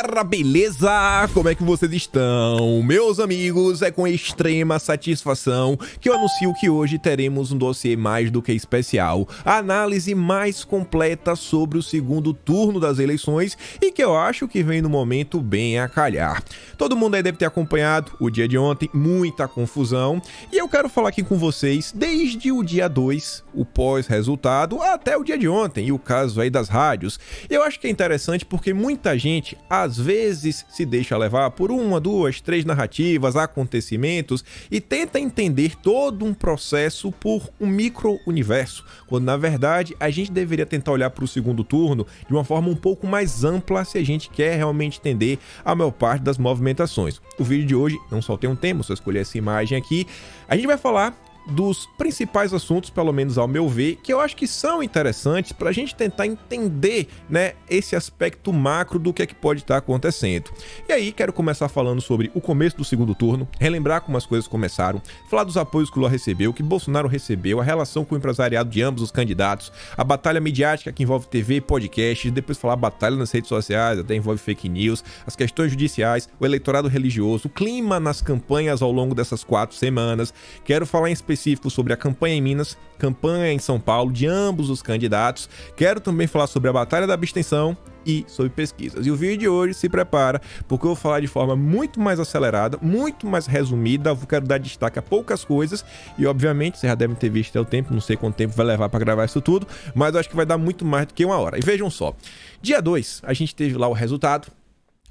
galera, beleza? Como é que vocês estão? Meus amigos, é com extrema satisfação que eu anuncio que hoje teremos um dossiê mais do que especial, a análise mais completa sobre o segundo turno das eleições e que eu acho que vem no momento bem a calhar. Todo mundo aí deve ter acompanhado o dia de ontem, muita confusão, e eu quero falar aqui com vocês desde o dia 2, o pós-resultado, até o dia de ontem, e o caso aí das rádios. Eu acho que é interessante porque muita gente às vezes se deixa levar por uma, duas, três narrativas, acontecimentos e tenta entender todo um processo por um micro-universo, quando na verdade a gente deveria tentar olhar para o segundo turno de uma forma um pouco mais ampla se a gente quer realmente entender a maior parte das movimentações. O vídeo de hoje não só tem um tema, só escolher essa imagem aqui, a gente vai falar dos principais assuntos, pelo menos ao meu ver, que eu acho que são interessantes para a gente tentar entender, né, esse aspecto macro do que é que pode estar acontecendo. E aí, quero começar falando sobre o começo do segundo turno, relembrar como as coisas começaram, falar dos apoios que o Lula recebeu, que Bolsonaro recebeu, a relação com o empresariado de ambos os candidatos, a batalha midiática que envolve TV e podcast, depois falar a batalha nas redes sociais, até envolve fake news, as questões judiciais, o eleitorado religioso, o clima nas campanhas ao longo dessas 4 semanas. Quero falar em específico sobre a campanha em Minas, campanha em São Paulo de ambos os candidatos. Quero também falar sobre a batalha da abstenção e sobre pesquisas. E o vídeo de hoje, se prepara, porque eu vou falar de forma muito mais acelerada, muito mais resumida. Eu quero dar destaque a poucas coisas e, obviamente, vocês já devem ter visto até o tempo, não sei quanto tempo vai levar para gravar isso tudo, mas eu acho que vai dar muito mais do que 1 hora. E vejam só, dia 2, a gente teve lá o resultado.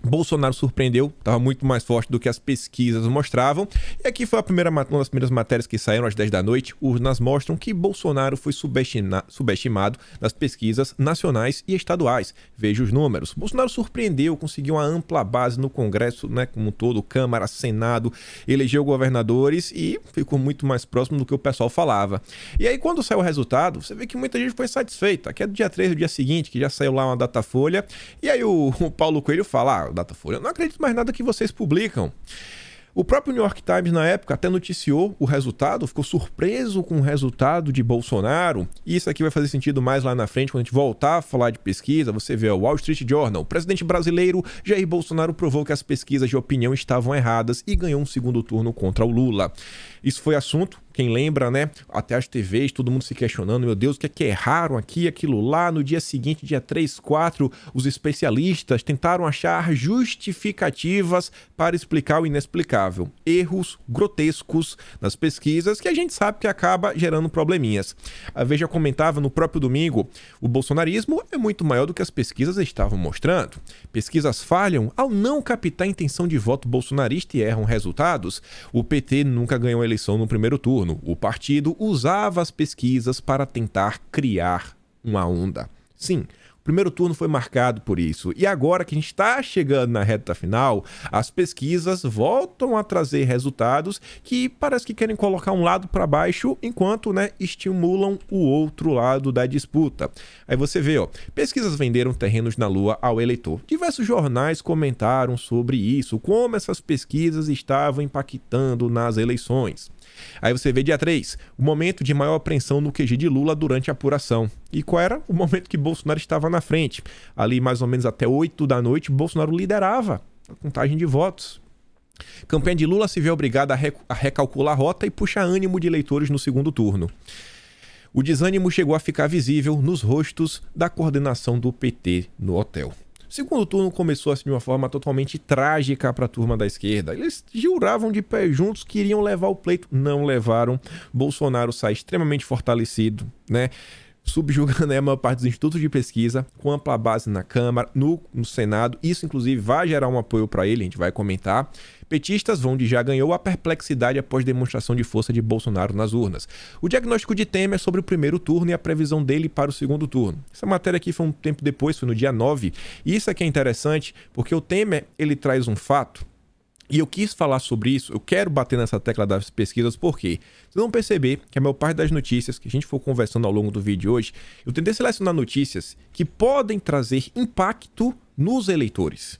Bolsonaro surpreendeu, estava muito mais forte do que as pesquisas mostravam. E aqui foi uma das primeiras matérias que saíram às 10 da noite. Urnas mostram que Bolsonaro foi subestimado nas pesquisas nacionais e estaduais. Veja os números. Bolsonaro surpreendeu, conseguiu uma ampla base no Congresso, né, como um todo, Câmara, Senado, elegeu governadores e ficou muito mais próximo do que o pessoal falava. E aí, quando saiu o resultado, você vê que muita gente foi satisfeita. Aqui é do dia 3, do dia seguinte, que já saiu lá uma Datafolha. E aí o Paulo Coelho fala: Datafolha, eu não acredito mais nada que vocês publicam. O próprio New York Times, na época, até noticiou o resultado, ficou surpreso com o resultado de Bolsonaro. E isso aqui vai fazer sentido mais lá na frente, quando a gente voltar a falar de pesquisa. Você vê o Wall Street Journal. O presidente brasileiro Jair Bolsonaro provou que as pesquisas de opinião estavam erradas e ganhou um segundo turno contra o Lula. Isso foi assunto, quem lembra, né? Até as TVs, todo mundo se questionando, meu Deus, o que erraram aqui, aquilo lá. No dia seguinte, dia 3, 4, os especialistas tentaram achar justificativas para explicar o inexplicável. Erros grotescos nas pesquisas que a gente sabe que acaba gerando probleminhas. A Veja comentava no próprio domingo, o bolsonarismo é muito maior do que as pesquisas estavam mostrando. Pesquisas falham ao não captar a intenção de voto bolsonarista e erram resultados. O PT nunca ganhou a eleição no primeiro turno. O partido usava as pesquisas para tentar criar uma onda. Sim, o primeiro turno foi marcado por isso. E agora que a gente está chegando na reta final, as pesquisas voltam a trazer resultados que parece que querem colocar um lado para baixo, enquanto, né, estimulam o outro lado da disputa. Aí você vê, ó, pesquisas venderam terrenos na Lua ao eleitor. Diversos jornais comentaram sobre isso, como essas pesquisas estavam impactando nas eleições. Aí você vê dia 3, o momento de maior apreensão no QG de Lula durante a apuração. E qual era? O momento que Bolsonaro estava na frente. Ali mais ou menos até 8 da noite, Bolsonaro liderava a contagem de votos. Campanha de Lula se vê obrigada a recalcular a rota e puxa ânimo de eleitores no segundo turno. O desânimo chegou a ficar visível nos rostos da coordenação do PT no hotel. O segundo turno começou assim de uma forma totalmente trágica para a turma da esquerda. Eles juravam de pé juntos que iriam levar o pleito. Não levaram. Bolsonaro sai extremamente fortalecido, né? Subjugando a maior parte dos institutos de pesquisa, com ampla base na Câmara, no Senado. Isso, inclusive, vai gerar um apoio para ele, a gente vai comentar. Petistas vão de já ganhou a perplexidade após demonstração de força de Bolsonaro nas urnas. O diagnóstico de Temer sobre o primeiro turno e a previsão dele para o segundo turno. Essa matéria aqui foi um tempo depois, foi no dia 9. E isso aqui é interessante, porque o Temer, ele traz um fato. E eu quis falar sobre isso, eu quero bater nessa tecla das pesquisas, porque vocês vão perceber que a maior parte das notícias que a gente for conversando ao longo do vídeo de hoje, eu tentei selecionar notícias que podem trazer impacto nos eleitores.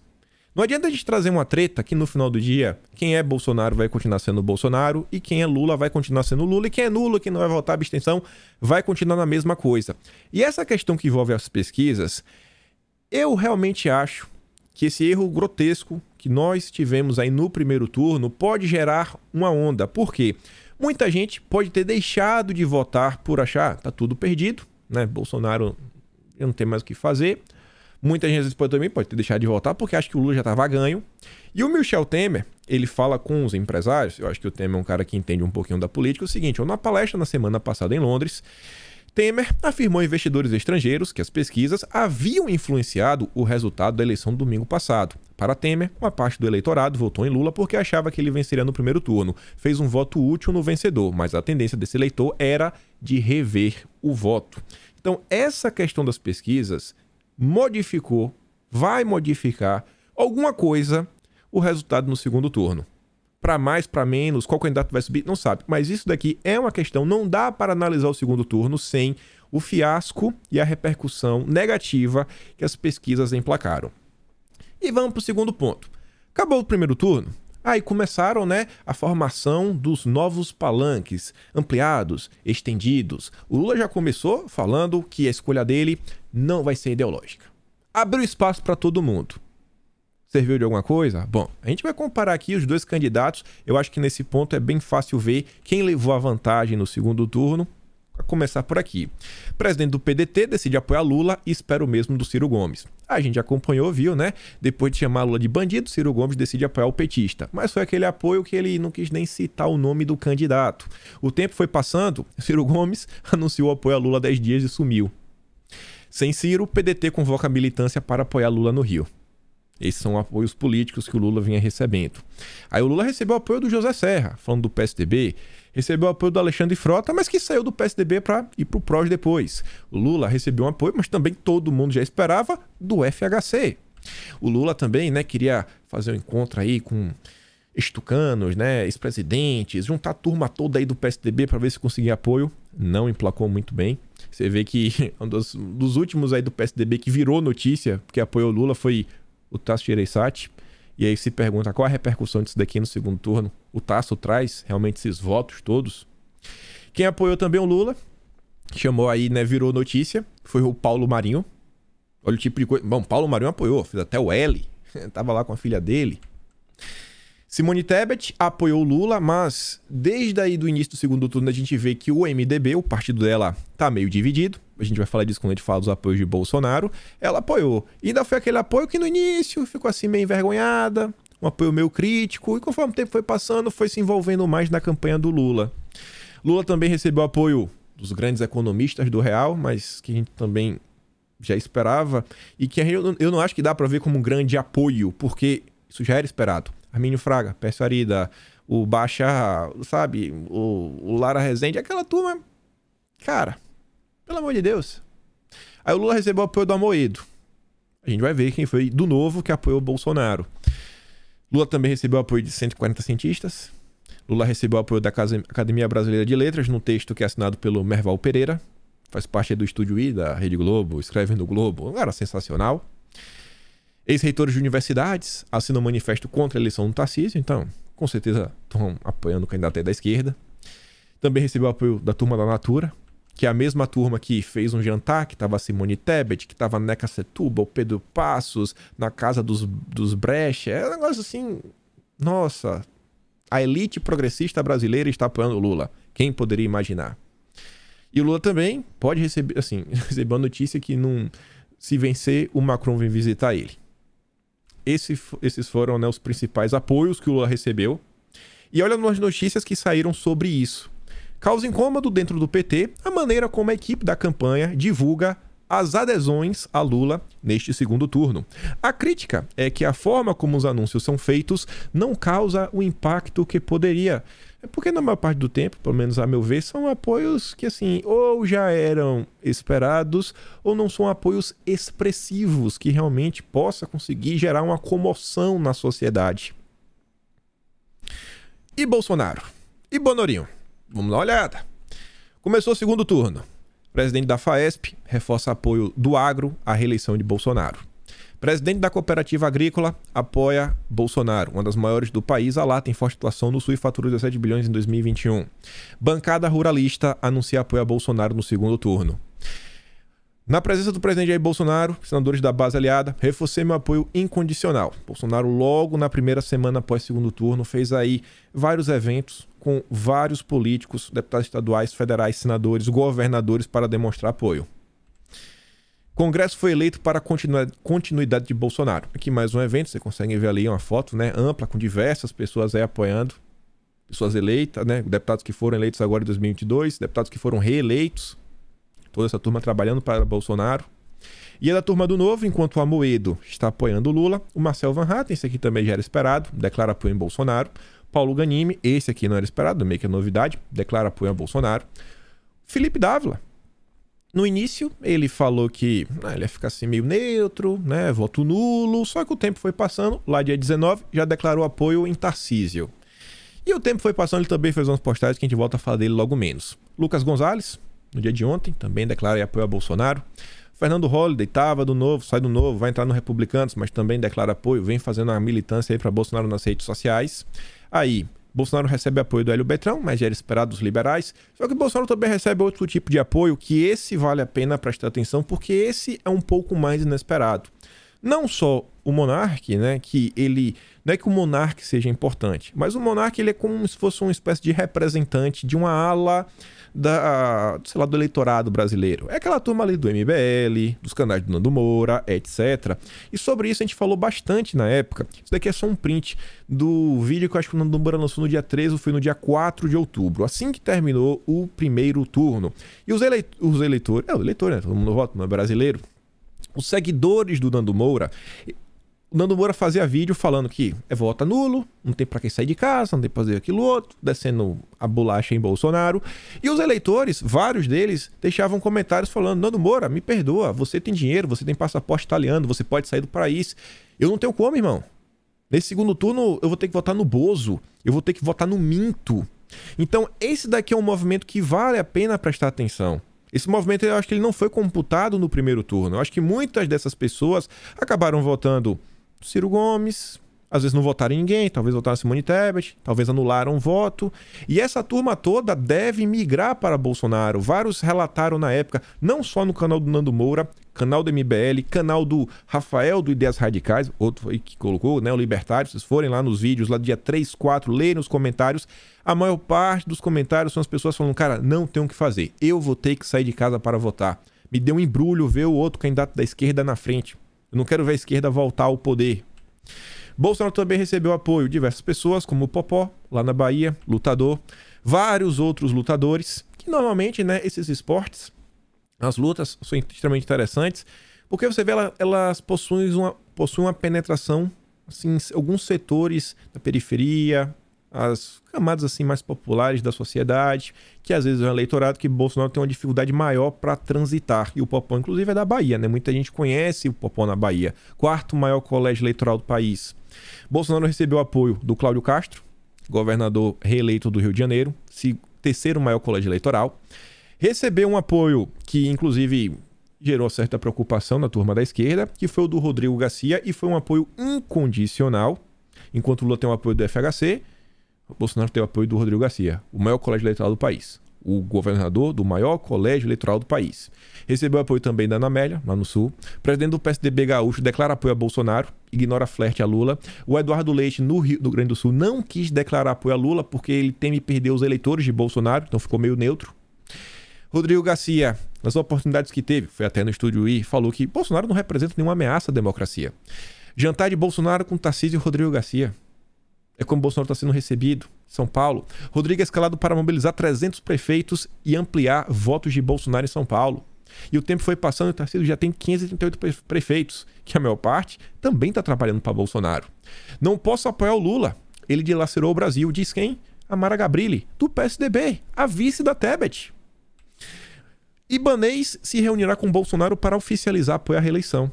Não adianta a gente trazer uma treta que no final do dia, quem é Bolsonaro vai continuar sendo Bolsonaro e quem é Lula vai continuar sendo Lula e quem é Lula, quem não vai votar a abstenção, vai continuar na mesma coisa. E essa questão que envolve as pesquisas, eu realmente acho que esse erro grotesco que nós tivemos aí no primeiro turno pode gerar uma onda. Por quê? Muita gente pode ter deixado de votar por achar tá tudo perdido, né? Bolsonaro não tem mais o que fazer. Muita gente também pode ter deixado de votar porque acha que o Lula já estava ganho. E o Michel Temer, ele fala com os empresários, eu acho que o Temer é um cara que entende um pouquinho da política, é o seguinte, numa palestra na semana passada em Londres, Temer afirmou a investidores estrangeiros que as pesquisas haviam influenciado o resultado da eleição do domingo passado. Para Temer, uma parte do eleitorado votou em Lula porque achava que ele venceria no primeiro turno. Fez um voto útil no vencedor, mas a tendência desse eleitor era de rever o voto. Então, essa questão das pesquisas vai modificar alguma coisa o resultado no segundo turno. Para mais, para menos, qual candidato vai subir, não sabe. Mas isso daqui é uma questão, não dá para analisar o segundo turno sem o fiasco e a repercussão negativa que as pesquisas emplacaram. E vamos para o segundo ponto. Acabou o primeiro turno, aí começaram, né, a formação dos novos palanques, ampliados, estendidos. O Lula já começou falando que a escolha dele não vai ser ideológica. Abriu espaço para todo mundo. Serviu de alguma coisa? Bom, a gente vai comparar aqui os dois candidatos. Eu acho que nesse ponto é bem fácil ver quem levou a vantagem no segundo turno. Vou começar por aqui. O presidente do PDT decide apoiar Lula e espera o mesmo do Ciro Gomes. A gente acompanhou, viu, né? Depois de chamar Lula de bandido, Ciro Gomes decide apoiar o petista. Mas foi aquele apoio que ele não quis nem citar o nome do candidato. O tempo foi passando, Ciro Gomes anunciou apoio a Lula há 10 dias e sumiu. Sem Ciro, o PDT convoca a militância para apoiar Lula no Rio. Esses são apoios políticos que o Lula vinha recebendo. Aí o Lula recebeu o apoio do José Serra, falando do PSDB, recebeu o apoio do Alexandre Frota, mas que saiu do PSDB para ir para o PROS depois. O Lula recebeu um apoio, mas também todo mundo já esperava, do FHC. O Lula também, né, queria fazer um encontro aí com ex-tucanos, né, ex-presidentes, juntar a turma toda aí do PSDB para ver se conseguia apoio. Não emplacou muito bem. Você vê que um dos últimos aí do PSDB que virou notícia, porque apoiou o Lula, foi o Tasso Gereissati. E aí se pergunta qual a repercussão disso daqui no segundo turno. O Tasso traz realmente esses votos todos. Quem apoiou também o Lula, chamou aí, né, virou notícia, foi o Paulo Marinho. Olha o tipo de coisa. Bom, Paulo Marinho apoiou, fez até o L. Tava lá com a filha dele. Simone Tebet apoiou o Lula, mas desde aí do início do segundo turno a gente vê que o MDB, o partido dela, tá meio dividido. A gente vai falar disso quando a gente fala dos apoios de Bolsonaro. Ela apoiou. E ainda foi aquele apoio que no início ficou assim meio envergonhada, um apoio meio crítico, e conforme o tempo foi passando, foi se envolvendo mais na campanha do Lula. Lula também recebeu apoio dos grandes economistas do Real, mas que a gente também já esperava, e que eu não acho que dá para ver como um grande apoio, porque isso já era esperado. Armínio Fraga, Pércio Arida, o Baixa, sabe, o Lara Rezende, aquela turma, cara, pelo amor de Deus. Aí o Lula recebeu o apoio do Amoedo. A gente vai ver quem foi do Novo que apoiou o Bolsonaro. Lula também recebeu o apoio de 140 cientistas. Lula recebeu o apoio da Academia Brasileira de Letras, num texto que é assinado pelo Merval Pereira. Faz parte do Estúdio I, da Rede Globo, escreve no Globo. Um cara sensacional. Ex-reitores de universidades assinam um manifesto contra a eleição do Tarcísio, então, com certeza, estão apoiando o candidato da esquerda. Também recebeu o apoio da turma da Natura, que é a mesma turma que fez um jantar, que estava a Simone Tebet, que estava a Neca Setúbal, o Pedro Passos, na casa dos Brecht. É um negócio assim, nossa, a elite progressista brasileira está apoiando o Lula. Quem poderia imaginar? E o Lula também pode receber, assim, receber a notícia que se vencer, o Macron vem visitar ele. Esses foram, né, os principais apoios que o Lula recebeu. E olha as notícias que saíram sobre isso. Causa incômodo dentro do PT a maneira como a equipe da campanha divulga as adesões a Lula neste segundo turno. A crítica é que a forma como os anúncios são feitos não causa o impacto que poderia. É porque na maior parte do tempo, pelo menos a meu ver, são apoios que assim, ou já eram esperados, ou não são apoios expressivos que realmente possa conseguir gerar uma comoção na sociedade. E Bolsonaro? E Bonorinho? Vamos dar uma olhada. Começou o segundo turno. O presidente da FAESP reforça apoio do agro à reeleição de Bolsonaro. Presidente da Cooperativa Agrícola apoia Bolsonaro, uma das maiores do país. A lá tem forte atuação no Sul e faturou 17 bilhões em 2021. Bancada ruralista anuncia apoio a Bolsonaro no segundo turno. Na presença do presidente Jair Bolsonaro, senadores da base aliada, reforcei meu apoio incondicional. Bolsonaro, logo na primeira semana após segundo turno, fez aí vários eventos com vários políticos, deputados estaduais, federais, senadores, governadores para demonstrar apoio. Congresso foi eleito para a continuidade de Bolsonaro. Aqui mais um evento, você consegue ver ali uma foto, né, ampla, com diversas pessoas aí apoiando. Pessoas eleitas, né, deputados que foram eleitos agora em 2022, deputados que foram reeleitos. Toda essa turma trabalhando para Bolsonaro. E é da turma do Novo, enquanto o Amoedo está apoiando o Lula. O Marcel Van Hatten, esse aqui também já era esperado, declara apoio em Bolsonaro. Paulo Ganimi, esse aqui não era esperado, meio que é novidade, declara apoio a Bolsonaro. Felipe Dávila. No início, ele falou que ele ia ficar assim meio neutro, né, voto nulo, só que o tempo foi passando, lá dia 19, já declarou apoio em Tarcísio. E o tempo foi passando, ele também fez umas postagens que a gente volta a falar dele logo menos. Lucas Gonzalez, no dia de ontem, também declara apoio a Bolsonaro. Fernando Holliday estava do Novo, sai do Novo, vai entrar no Republicanos, mas também declara apoio, vem fazendo uma militância aí para Bolsonaro nas redes sociais. Aí, Bolsonaro recebe apoio do Hélio Beltrão, mas já era esperado dos liberais. Só que Bolsonaro também recebe outro tipo de apoio, que esse vale a pena prestar atenção, porque esse é um pouco mais inesperado. Não só o monarca, né, que ele... Não é que o monarca seja importante, mas o monarca ele é como se fosse uma espécie de representante de uma ala sei lá, do eleitorado brasileiro. É aquela turma ali do MBL, dos canais do Nando Moura, etc. E sobre isso a gente falou bastante na época. Isso daqui é só um print do vídeo que eu acho que o Nando Moura lançou no dia 13, ou foi no dia 4 de outubro, assim que terminou o primeiro turno. E os eleitores, o eleitor, né? Todo mundo vota, não é brasileiro. Os seguidores do Nando Moura, o Nando Moura fazia vídeo falando que é voto nulo, não tem pra que sair de casa, não tem pra fazer aquilo outro, descendo a bolacha em Bolsonaro. E os eleitores, vários deles, deixavam comentários falando: Nando Moura, me perdoa, você tem dinheiro, você tem passaporte italiano, você pode sair do país. Eu não tenho como, irmão. Nesse segundo turno eu vou ter que votar no Bozo, eu vou ter que votar no Minto. Então esse daqui é um movimento que vale a pena prestar atenção. Esse movimento eu acho que ele não foi computado no primeiro turno. Eu acho que muitas dessas pessoas acabaram votando Ciro Gomes, às vezes não votaram em ninguém, talvez votaram Simone Tebet, talvez anularam um voto. E essa turma toda deve migrar para Bolsonaro. Vários relataram na época, não só no canal do Nando Moura, canal do MBL, canal do Rafael do Ideias Radicais, outro aí que colocou, né, o Libertário. Vocês forem lá nos vídeos, lá dia 3, 4, lerem os comentários. A maior parte dos comentários são as pessoas falando: cara, não tem o que fazer, eu vou ter que sair de casa para votar. Me deu um embrulho ver o outro candidato da esquerda na frente. Eu não quero ver a esquerda voltar ao poder. Bolsonaro também recebeu apoio de diversas pessoas, como o Popó, lá na Bahia, lutador. Vários outros lutadores, que normalmente, né, esses esportes, as lutas são extremamente interessantes, porque você vê, elas possuem uma penetração, assim, em alguns setores da periferia, as camadas assim mais populares da sociedade, que às vezes é um eleitorado que Bolsonaro tem uma dificuldade maior para transitar. E o Popó, inclusive, é da Bahia, né? Muita gente conhece o Popó na Bahia. Quarto maior colégio eleitoral do país. Bolsonaro recebeu apoio do Cláudio Castro, governador reeleito do Rio de Janeiro, terceiro maior colégio eleitoral. Recebeu um apoio que, inclusive, gerou certa preocupação na turma da esquerda, que foi o do Rodrigo Garcia, e foi um apoio incondicional. Enquanto o Lula tem o apoio do FHC, o Bolsonaro tem o apoio do Rodrigo Garcia, o maior colégio eleitoral do país. O governador do maior colégio eleitoral do país. Recebeu apoio também da Ana Amélia, lá no Sul. O presidente do PSDB gaúcho declara apoio a Bolsonaro, ignora flerte a Lula. O Eduardo Leite, no Rio Grande do Sul, não quis declarar apoio a Lula porque ele teme perder os eleitores de Bolsonaro, então ficou meio neutro. Rodrigo Garcia, nas oportunidades que teve, foi até no Estúdio I, falou que Bolsonaro não representa nenhuma ameaça à democracia. Jantar de Bolsonaro com Tarcísio e Rodrigo Garcia. É como Bolsonaro está sendo recebido. São Paulo. Rodrigo é escalado para mobilizar 300 prefeitos e ampliar votos de Bolsonaro em São Paulo. E o tempo foi passando e o Tarcísio já tem 538 prefeitos, que a maior parte também está trabalhando para Bolsonaro. Não posso apoiar o Lula. Ele dilacerou o Brasil. Diz quem? A Mara Gabrilli, do PSDB, a vice da Tebet. Ibanez se reunirá com Bolsonaro para oficializar apoio à reeleição.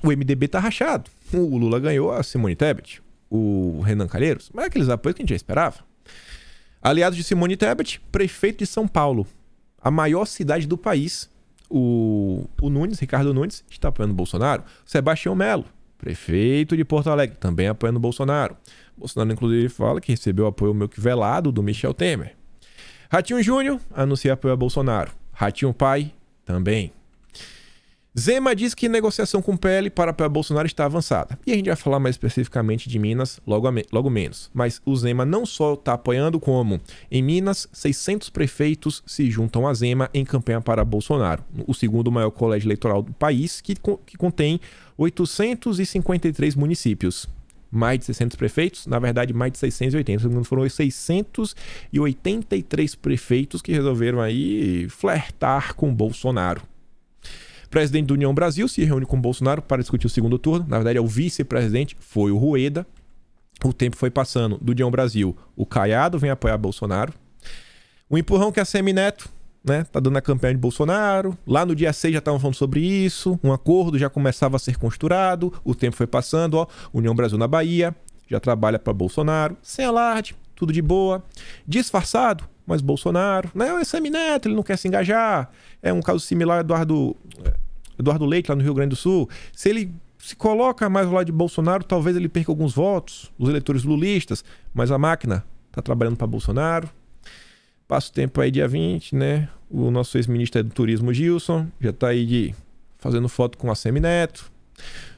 O MDB está rachado. O Lula ganhou a Simone Tebet, o Renan Calheiros, mas é aqueles apoios que a gente já esperava. Aliados de Simone Tebet, prefeito de São Paulo, a maior cidade do país. O Nunes, Ricardo Nunes, está apoiando o Bolsonaro. Sebastião Melo, prefeito de Porto Alegre, também apoiando o Bolsonaro. Bolsonaro, inclusive, fala que recebeu apoio meio que velado do Michel Temer. Ratinho Júnior anuncia apoio a Bolsonaro. Ratinho Pai, também. Zema diz que negociação com o PL para apoiar Bolsonaro está avançada. E a gente vai falar mais especificamente de Minas logo menos. Mas o Zema não só está apoiando, como em Minas, 600 prefeitos se juntam a Zema em campanha para Bolsonaro. O segundo maior colégio eleitoral do país, que contém 853 municípios. Mais de 600 prefeitos, na verdade mais de 680. Foram 683 prefeitos que resolveram aí flertar com Bolsonaro. O presidente da União Brasil se reúne com Bolsonaro para discutir o segundo turno. Na verdade, é o vice-presidente, foi o Rueda. O tempo foi passando do União Brasil. O Caiado vem apoiar Bolsonaro. O empurrão que a Semineto, né, tá dando a campanha de Bolsonaro. Lá no dia 6 já estavam falando sobre isso. Um acordo já começava a ser costurado. O tempo foi passando, ó. União Brasil na Bahia já trabalha para Bolsonaro. Sem alarde, tudo de boa. Disfarçado, mas Bolsonaro, né? O Semineto, ele não quer se engajar. É um caso similar ao Eduardo Leite, lá no Rio Grande do Sul. Se ele se coloca mais ao lado de Bolsonaro, talvez ele perca alguns votos, os eleitores lulistas, mas a máquina tá trabalhando para Bolsonaro. Passa o tempo aí, dia 20, né? O nosso ex-ministro do Turismo, Gilson, já tá aí fazendo foto com a Semineto.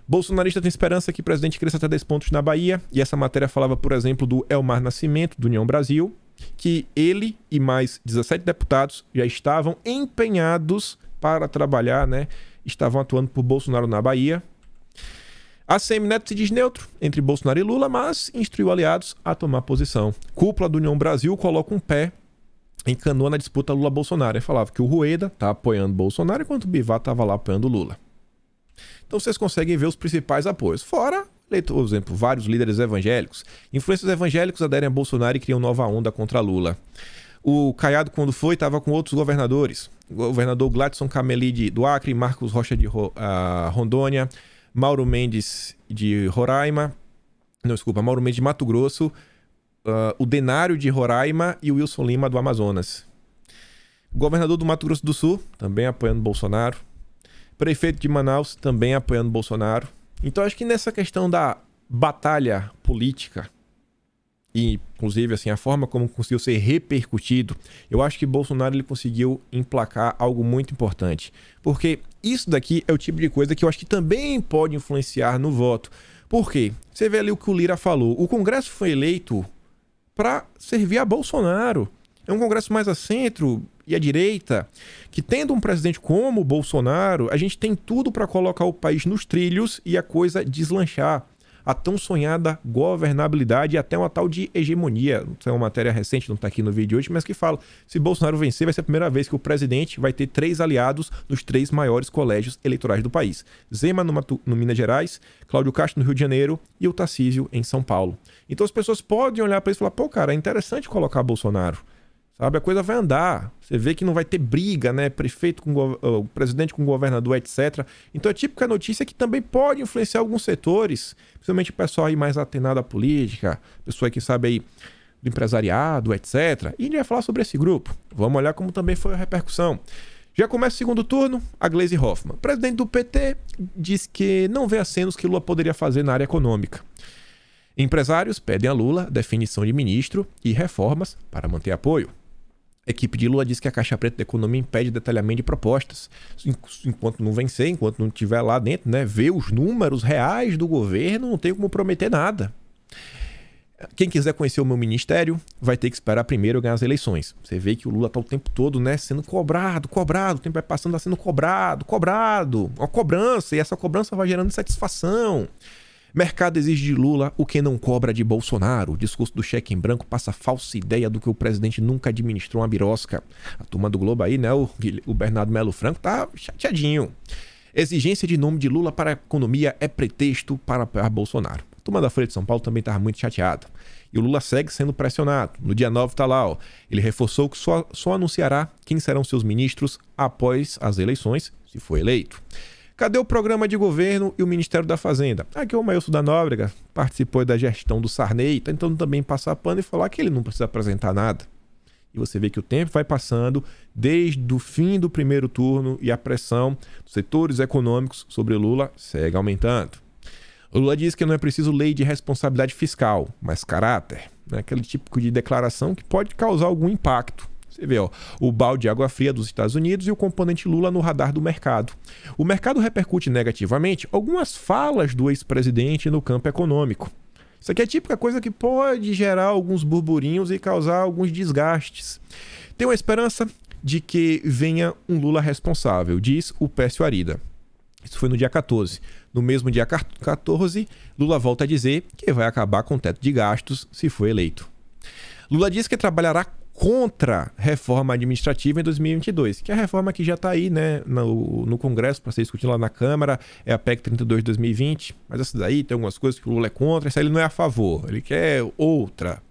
Bolsonarista tem esperança que o presidente cresça até 10 pontos na Bahia. E essa matéria falava, por exemplo, do Elmar Nascimento, do União Brasil, que ele e mais 17 deputados já estavam empenhados para trabalhar, né? Estavam atuando por Bolsonaro na Bahia. A Semineto se diz neutro entre Bolsonaro e Lula, mas instruiu aliados a tomar posição. Cúpula do União Brasil coloca um pé em canoa na disputa Lula-Bolsonaro. Ele falava que o Rueda tá apoiando Bolsonaro, enquanto o Bivar estava lá apoiando Lula. Então vocês conseguem ver os principais apoios. Fora, por exemplo, vários líderes evangélicos. Influências evangélicos aderem a Bolsonaro e criam nova onda contra Lula. O Caiado, quando foi, estava com outros governadores. O governador Gladson Cameli do Acre, Marcos Rocha de Rondônia, Mauro Mendes de Roraima, Mauro Mendes de Mato Grosso, o Denário de Roraima e o Wilson Lima do Amazonas. O governador do Mato Grosso do Sul, também apoiando Bolsonaro. Prefeito de Manaus, também apoiando Bolsonaro. Então acho que nessa questão da batalha política, e inclusive assim, a forma como conseguiu ser repercutido, eu acho que Bolsonaro ele conseguiu emplacar algo muito importante. Porque isso daqui é o tipo de coisa que eu acho que também pode influenciar no voto. Por quê? Você vê ali o que o Lira falou. O Congresso foi eleito para servir a Bolsonaro. É um Congresso mais a centro e à direita, que tendo um presidente como o Bolsonaro, a gente tem tudo para colocar o país nos trilhos e a coisa deslanchar. A tão sonhada governabilidade e até uma tal de hegemonia. Isso é uma matéria recente, não está aqui no vídeo de hoje, mas que fala, se Bolsonaro vencer, vai ser a primeira vez que o presidente vai ter 3 aliados nos 3 maiores colégios eleitorais do país. Zema no Minas Gerais, Cláudio Castro no Rio de Janeiro e o Tarcísio em São Paulo. Então as pessoas podem olhar para isso e falar, pô, cara, é interessante colocar Bolsonaro. Sabe, a coisa vai andar. Você vê que não vai ter briga, né? Prefeito com o presidente com o governador, etc. Então é típica notícia que também pode influenciar alguns setores, principalmente o pessoal aí mais atenado à política, pessoa que sabe aí do empresariado, etc. E a gente vai falar sobre esse grupo. Vamos olhar como também foi a repercussão. Já começa o segundo turno, a Gleisi Hoffmann. O presidente do PT diz que não vê acenos que Lula poderia fazer na área econômica. Empresários pedem a Lula definição de ministro e reformas para manter apoio. A equipe de Lula diz que a Caixa Preta da Economia impede detalhamento de propostas. Enquanto não vencer, enquanto não estiver lá dentro, né, ver os números reais do governo, não tem como prometer nada. Quem quiser conhecer o meu ministério vai ter que esperar primeiro eu ganhar as eleições. Você vê que o Lula está o tempo todo, né, sendo cobrado, o tempo vai passando, está sendo cobrado. Uma cobrança, e essa cobrança vai gerando insatisfação. Mercado exige de Lula o que não cobra de Bolsonaro. O discurso do cheque em branco passa a falsa ideia do que o presidente nunca administrou uma birosca. A turma do Globo aí, né? O Bernardo Melo Franco tá chateadinho. Exigência de nome de Lula para a economia é pretexto para apoiar Bolsonaro. A turma da Folha de São Paulo também estava muito chateada. E o Lula segue sendo pressionado. No dia 9 tá lá, ó. Ele reforçou que só anunciará quem serão seus ministros após as eleições, se for eleito. Cadê o programa de governo e o Ministério da Fazenda? Aqui o Mailson da Nóbrega participou da gestão do Sarney, tá tentando também passar pano e falar que ele não precisa apresentar nada. E você vê que o tempo vai passando desde o fim do primeiro turno e a pressão dos setores econômicos sobre Lula segue aumentando. O Lula diz que não é preciso lei de responsabilidade fiscal, mas caráter. Né? Aquele tipo de declaração que pode causar algum impacto. Você vê, ó, o balde de água fria dos Estados Unidos e o componente Lula no radar do mercado. O mercado repercute negativamente algumas falas do ex-presidente no campo econômico. Isso aqui é a típica coisa que pode gerar alguns burburinhos e causar alguns desgastes. Tem uma esperança de que venha um Lula responsável, diz o Pércio Arida. Isso foi no dia 14. No mesmo dia 14, Lula volta a dizer que vai acabar com o teto de gastos se for eleito. Lula diz que trabalhará contra reforma administrativa em 2022, que é a reforma que já está aí, né, no Congresso para ser discutida lá na Câmara, é a PEC 32 de 2020, mas essa daí tem algumas coisas que o Lula é contra, essa ele não é a favor, ele quer outra.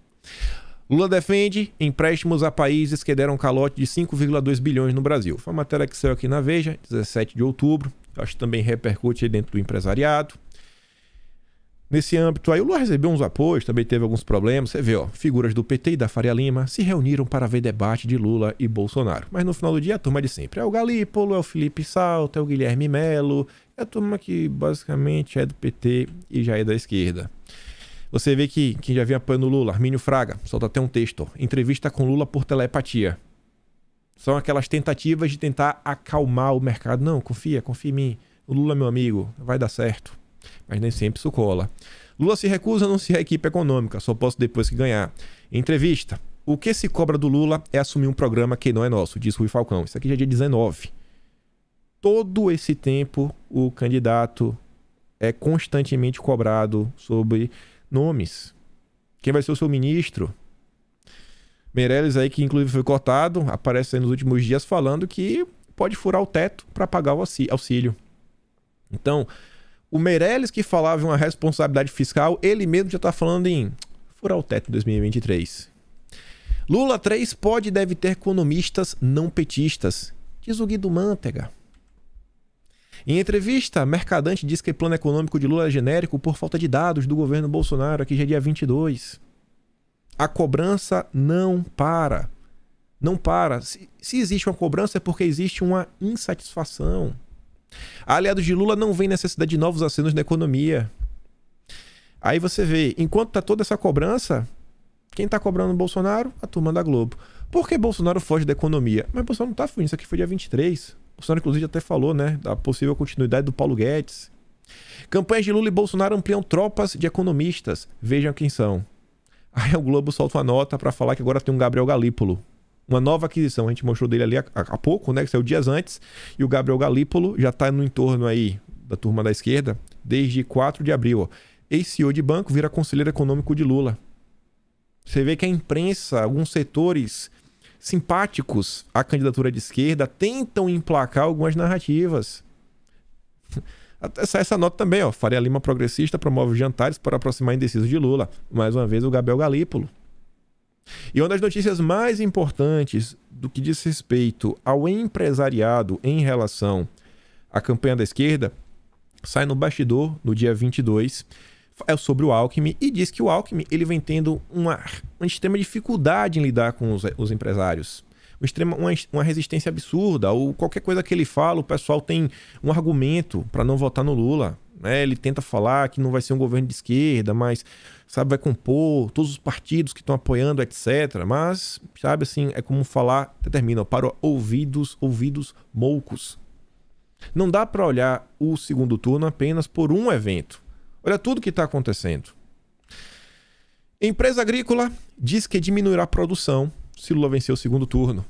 Lula defende empréstimos a países que deram calote de 5,2 bilhões no Brasil. Foi uma matéria que saiu aqui na Veja, 17 de outubro, eu acho que também repercute aí dentro do empresariado. Nesse âmbito aí, o Lula recebeu uns apoios, também teve alguns problemas. Você vê, ó, figuras do PT e da Faria Lima se reuniram para ver debate de Lula e Bolsonaro. Mas no final do dia, a turma de sempre. É o Galípolo, é o Felipe Salto, é o Guilherme Melo. É a turma que basicamente é do PT e já é da esquerda. Você vê que quem já vem apoiando o Lula, Armínio Fraga, solta até um texto. Ó, entrevista com Lula por telepatia. São aquelas tentativas de tentar acalmar o mercado. Não, confia em mim. O Lula é meu amigo, vai dar certo. Mas nem sempre isso cola. Lula se recusa a anunciar a equipe econômica, só posso depois que ganhar. Entrevista. O que se cobra do Lula é assumir um programa que não é nosso, diz Rui Falcão. Isso aqui já é dia 19. Todo esse tempo, o candidato é constantemente cobrado sobre nomes. Quem vai ser o seu ministro? Meirelles aí, que inclusive foi cortado, aparece aí nos últimos dias falando que pode furar o teto para pagar o auxílio. Então, o Meirelles, que falava em uma responsabilidade fiscal, ele mesmo já está falando em furar o teto em 2023. Lula 3 pode e deve ter economistas não petistas, diz o Guido Mantega. Em entrevista, Mercadante diz que o plano econômico de Lula é genérico por falta de dados do governo Bolsonaro, aqui já é dia 22. A cobrança não para. Não para. Se existe uma cobrança é porque existe uma insatisfação. Aliados de Lula não vêem necessidade de novos acenos na economia. Aí você vê, enquanto está toda essa cobrança, quem está cobrando o Bolsonaro? A turma da Globo. Por que Bolsonaro foge da economia? Mas Bolsonaro não está fugindo, isso aqui foi dia 23. Bolsonaro, inclusive, até falou, né, da possível continuidade do Paulo Guedes. Campanhas de Lula e Bolsonaro ampliam tropas de economistas. Vejam quem são. Aí o Globo solta uma nota para falar que agora tem um Gabriel Galípolo. Uma nova aquisição, a gente mostrou dele ali há pouco, né, que saiu dias antes, e o Gabriel Galípolo já está no entorno aí da turma da esquerda desde 4 de abril. Ó. Ex-CEO de banco vira conselheiro econômico de Lula. Você vê que a imprensa, alguns setores simpáticos à candidatura de esquerda tentam emplacar algumas narrativas. Até sai essa nota também, ó. Faria Lima progressista promove jantares para aproximar indecisos de Lula. Mais uma vez o Gabriel Galípolo. E uma das notícias mais importantes do que diz respeito ao empresariado em relação à campanha da esquerda sai no bastidor, no dia 22, é sobre o Alckmin, e diz que o Alckmin ele vem tendo uma extrema dificuldade em lidar com os empresários. Uma resistência absurda, ou qualquer coisa que ele fala, o pessoal tem um argumento para não votar no Lula. Né? Ele tenta falar que não vai ser um governo de esquerda, mas sabe, vai compor todos os partidos que estão apoiando, etc. Mas, sabe, assim, é como falar, termina, para ouvidos moucos. Não dá para olhar o segundo turno apenas por um evento. Olha tudo que está acontecendo. Empresa agrícola diz que diminuirá a produção se Lula vencer o segundo turno.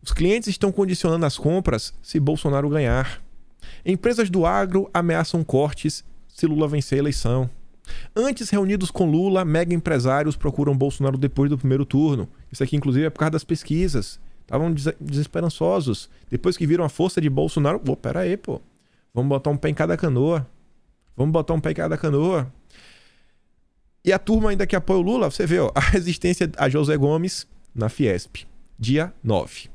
Os clientes estão condicionando as compras se Bolsonaro ganhar. Empresas do agro ameaçam cortes se Lula vencer a eleição. Antes reunidos com Lula, mega empresários procuram Bolsonaro depois do primeiro turno. Isso aqui, inclusive, é por causa das pesquisas. Estavam desesperançosos. Depois que viram a força de Bolsonaro, pera aí, pô. Vamos botar um pé em cada canoa. E a turma ainda que apoia o Lula, você vê, ó, a resistência a José Gomes na Fiesp, dia 9.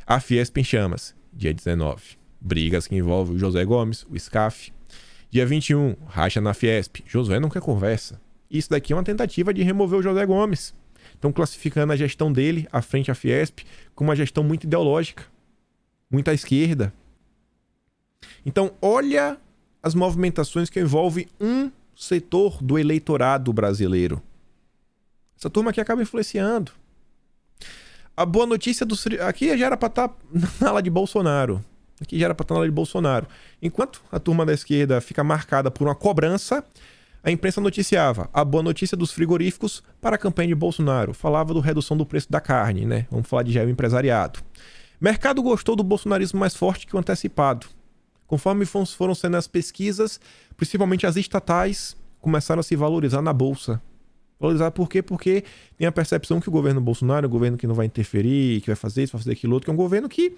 A Fiesp em chamas, dia 19. Brigas que envolvem o José Gomes, o SCAF. Dia 21, racha na Fiesp. Josué não quer conversa. Isso daqui é uma tentativa de remover o José Gomes. Estão classificando a gestão dele, à frente à Fiesp, como uma gestão muito ideológica. Muito à esquerda. Então, olha as movimentações que envolvem um setor do eleitorado brasileiro. Essa turma aqui acaba influenciando. A boa notícia do... Aqui já era pra estar na ala de Bolsonaro. Enquanto a turma da esquerda fica marcada por uma cobrança, a imprensa noticiava a boa notícia dos frigoríficos para a campanha de Bolsonaro. Falava do redução do preço da carne, né? Vamos falar de gel empresariado. Mercado gostou do bolsonarismo mais forte que o antecipado. Conforme foram sendo as pesquisas, principalmente as estatais, começaram a se valorizar na bolsa. Valorizar por quê? Porque tem a percepção que o governo Bolsonaro é um governo que não vai interferir, que vai fazer isso, vai fazer aquilo outro, que é um governo que...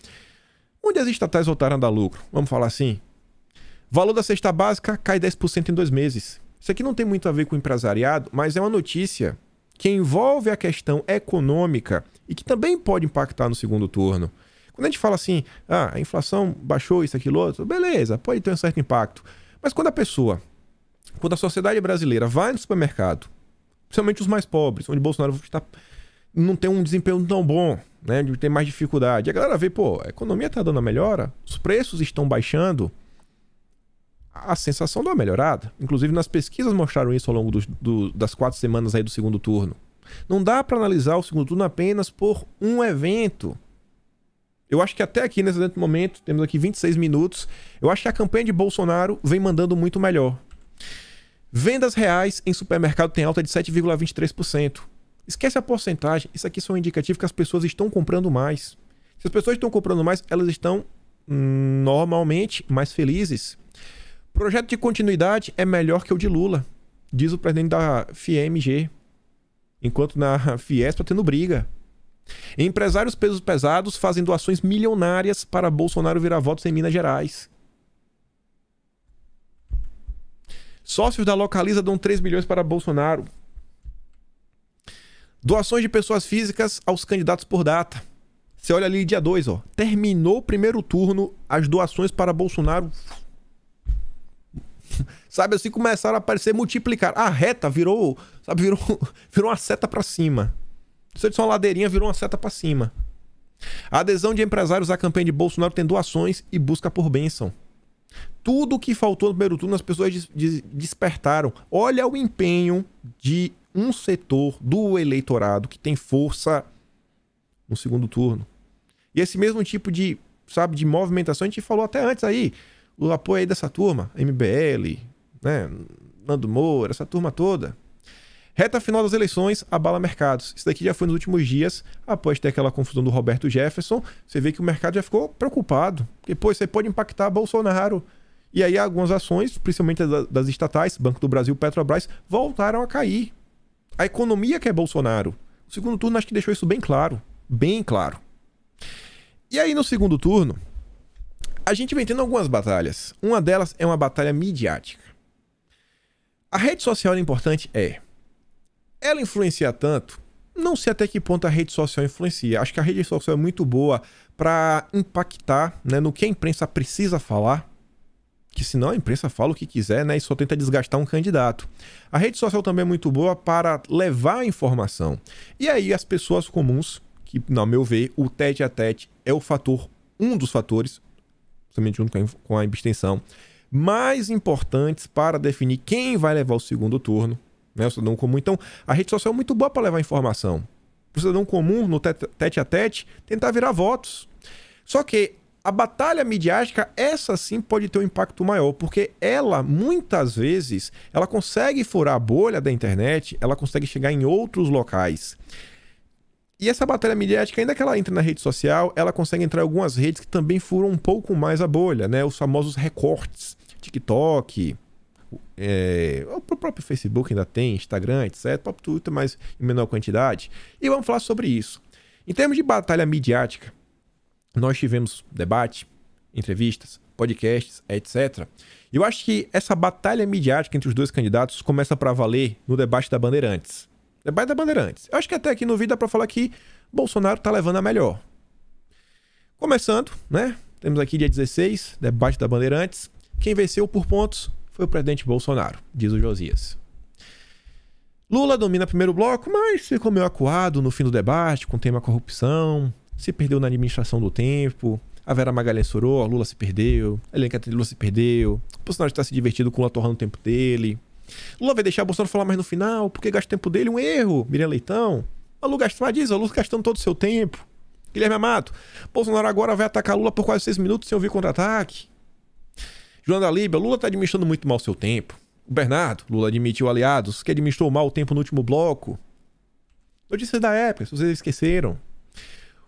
onde as estatais voltaram a dar lucro, vamos falar assim. Valor da cesta básica cai 10% em 2 meses. Isso aqui não tem muito a ver com o empresariado, mas é uma notícia que envolve a questão econômica e que também pode impactar no segundo turno. Quando a gente fala assim, a inflação baixou isso, aquilo, outro, beleza, pode ter um certo impacto. Mas quando a sociedade brasileira vai no supermercado, principalmente os mais pobres, onde Bolsonaro não tem um desempenho tão bom, né, onde tem mais dificuldade, a galera vê, a economia está dando uma melhora, os preços estão baixando, a sensação dá uma melhorada. Inclusive nas pesquisas mostraram isso ao longo das 4 semanas aí do segundo turno. Não dá para analisar o segundo turno apenas por um evento. Eu acho que até aqui, nesse momento, temos aqui 26 minutos, eu acho que a campanha de Bolsonaro vem mandando muito melhor. Vendas reais em supermercado tem alta de 7,23%. Esquece a porcentagem, isso aqui são indicativos que as pessoas estão comprando mais. Se as pessoas estão comprando mais, elas estão normalmente mais felizes. Projeto de continuidade é melhor que o de Lula, diz o presidente da FIEMG. Enquanto na Fiesp está tendo briga. Empresários pesos pesados fazem doações milionárias para Bolsonaro virar votos em Minas Gerais. Sócios da Localiza dão 3 milhões para Bolsonaro. Doações de pessoas físicas aos candidatos por data. Você olha ali dia 2, terminou o primeiro turno, as doações para Bolsonaro... sabe assim, começaram a aparecer, multiplicar. A reta virou uma seta para cima. Se eu disser uma ladeirinha, virou uma seta para cima. A adesão de empresários à campanha de Bolsonaro tem doações e busca por bênção. Tudo que faltou no primeiro turno, as pessoas despertaram. Olha o empenho de um setor do eleitorado que tem força no segundo turno. E esse mesmo tipo de movimentação, a gente falou até antes aí, o apoio aí dessa turma, MBL, né, Nando Moura, essa turma toda. Reta final das eleições abala mercados. Isso daqui já foi nos últimos dias, após ter aquela confusão do Roberto Jefferson. Você vê que o mercado já ficou preocupado, porque isso aí pode impactar Bolsonaro. E aí algumas ações, principalmente das estatais, Banco do Brasil, Petrobras, voltaram a cair. A economia que é Bolsonaro. O segundo turno acho que deixou isso bem claro. Bem claro. E aí no segundo turno, a gente vem tendo algumas batalhas. Uma delas é uma batalha midiática. A rede social é importante? Ela influencia tanto? Não sei até que ponto a rede social influencia. Acho que a rede social é muito boa para impactar, né, no que a imprensa precisa falar. Que senão a imprensa fala o que quiser, né, e só tenta desgastar um candidato. A rede social também é muito boa para levar a informação. E aí as pessoas comuns, que, no meu ver, o tete a tete é um dos fatores, principalmente junto com a abstenção, mais importantes para definir quem vai levar o segundo turno, né, o cidadão comum. Então, a rede social é muito boa para levar informação. O cidadão comum, no tete a tete, tentar virar votos. Só que a batalha midiática, essa sim pode ter um impacto maior, porque ela, muitas vezes, ela consegue furar a bolha da internet, ela consegue chegar em outros locais. E essa batalha midiática, ainda que ela entre na rede social, ela consegue entrar em algumas redes que também furam um pouco mais a bolha, né? Os famosos recortes, TikTok, o próprio Facebook ainda tem, Instagram, etc. O próprio Twitter, mas em menor quantidade. E vamos falar sobre isso. Em termos de batalha midiática, nós tivemos debate, entrevistas, podcasts, etc. E eu acho que essa batalha midiática entre os dois candidatos começa para valer no debate da Bandeirantes. Debate da Bandeirantes. Eu acho que até aqui no vídeo dá para falar que Bolsonaro tá levando a melhor. Começando, né? Temos aqui dia 16, debate da Bandeirantes. Quem venceu por pontos foi o presidente Bolsonaro, diz o Josias. Lula domina o primeiro bloco, mas ficou meio acuado no fim do debate com o tema corrupção. Se perdeu na administração do tempo. A Vera Magalhães chorou, a Lula se perdeu. A Helena Catarina Lula se perdeu. O Bolsonaro está se divertindo com o Lula torrando o tempo dele. Lula vai deixar o Bolsonaro falar mais no final, porque gasta o tempo dele, um erro, Miriam Leitão. A Lula gastando todo o seu tempo. Guilherme Amato, Bolsonaro agora vai atacar Lula por quase 6 minutos sem ouvir contra-ataque. João da Líbia, Lula está administrando muito mal seu tempo. O Bernardo, Lula admitiu aliados que administrou mal o tempo no último bloco. Notícias da época, se vocês esqueceram.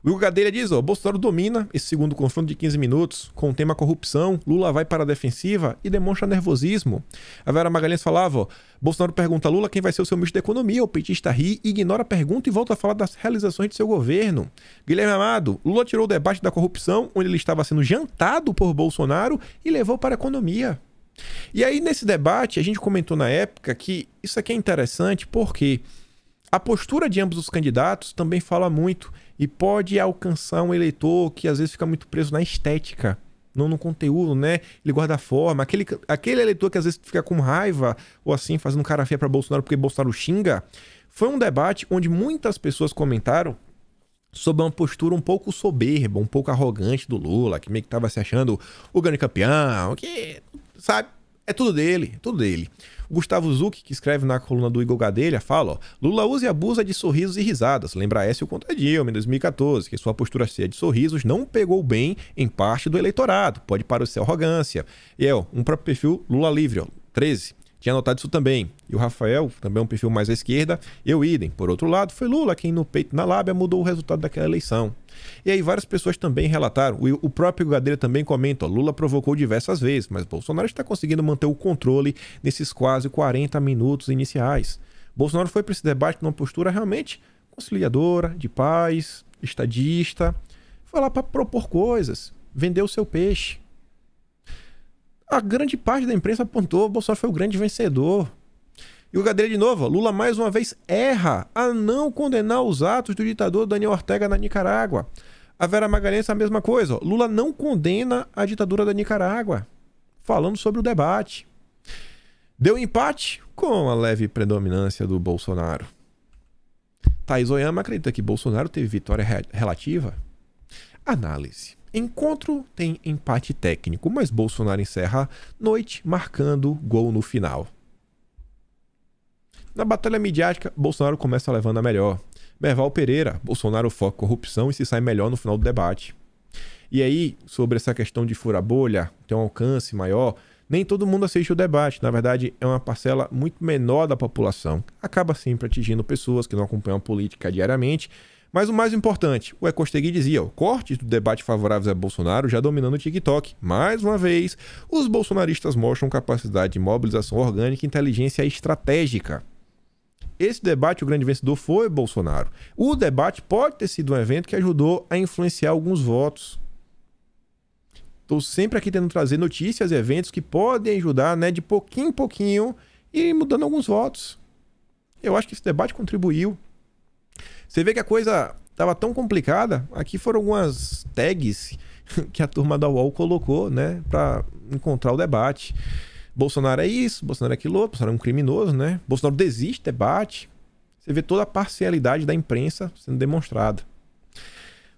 O Hugo Gadelha diz, Bolsonaro domina esse segundo confronto de 15 minutos, com o tema corrupção, Lula vai para a defensiva e demonstra nervosismo. A Vera Magalhães falava, Bolsonaro pergunta a Lula quem vai ser o seu ministro da Economia, o petista ri, ignora a pergunta e volta a falar das realizações de seu governo. Guilherme Amado, Lula tirou o debate da corrupção, onde ele estava sendo jantado por Bolsonaro e levou para a economia. E aí, nesse debate, a gente comentou na época que isso aqui é interessante porque a postura de ambos os candidatos também fala muito e pode alcançar um eleitor que às vezes fica muito preso na estética, não no conteúdo, né? Ele guarda a forma. Aquele eleitor que às vezes fica com raiva ou assim, fazendo cara feia para Bolsonaro porque Bolsonaro xinga. Foi um debate onde muitas pessoas comentaram sobre uma postura um pouco soberba, um pouco arrogante do Lula, que meio que estava se achando o grande campeão, que, sabe, é tudo dele, tudo dele. O Gustavo Zucchi, que escreve na coluna do Igor Gadelha, fala, Lula usa e abusa de sorrisos e risadas. Lembra Aécio contra Dilma em 2014, que sua postura cheia de sorrisos não pegou bem em parte do eleitorado. Pode parecer arrogância. E um próprio perfil Lula Livre, 13. Tinha notado isso também. E o Rafael, também um perfil mais à esquerda, eu idem. Por outro lado, foi Lula quem no peito e na lábia mudou o resultado daquela eleição. E aí várias pessoas também relataram. O próprio Gadelha também comenta, Lula provocou diversas vezes, mas Bolsonaro está conseguindo manter o controle nesses quase 40 minutos iniciais. Bolsonaro foi para esse debate numa postura realmente conciliadora, de paz, estadista. Foi lá para propor coisas, vender o seu peixe. A grande parte da imprensa apontou, Bolsonaro foi o grande vencedor. E o Gadelha de novo, Lula mais uma vez erra a não condenar os atos do ditador Daniel Ortega na Nicarágua. A Vera Magalhães a mesma coisa, Lula não condena a ditadura da Nicarágua, falando sobre o debate. Deu empate com a leve predominância do Bolsonaro. Thaís Oyama acredita que Bolsonaro teve vitória relativa? Análise. Encontro tem empate técnico, mas Bolsonaro encerra a noite marcando gol no final. Na batalha midiática, Bolsonaro começa levando a melhor. Merval Pereira, Bolsonaro foca corrupção e se sai melhor no final do debate. E aí, sobre essa questão de furar bolha, ter um alcance maior, nem todo mundo assiste o debate. Na verdade, é uma parcela muito menor da população. Acaba sempre atingindo pessoas que não acompanham a política diariamente. Mas o mais importante, o Ecostegui dizia, cortes do debate favoráveis a Bolsonaro já dominando o TikTok. Mais uma vez, os bolsonaristas mostram capacidade de mobilização orgânica e inteligência estratégica. Esse debate, o grande vencedor foi Bolsonaro. O debate pode ter sido um evento que ajudou a influenciar alguns votos. Estou sempre aqui tentando trazer notícias e eventos que podem ajudar, né, de pouquinho em pouquinho e mudando alguns votos. Eu acho que esse debate contribuiu. Você vê que a coisa estava tão complicada. Aqui foram algumas tags que a turma da UOL colocou, né, para encontrar o debate. Bolsonaro é isso, Bolsonaro é aquilo outro, Bolsonaro é um criminoso, né? Bolsonaro desiste do debate. Você vê toda a parcialidade da imprensa sendo demonstrada.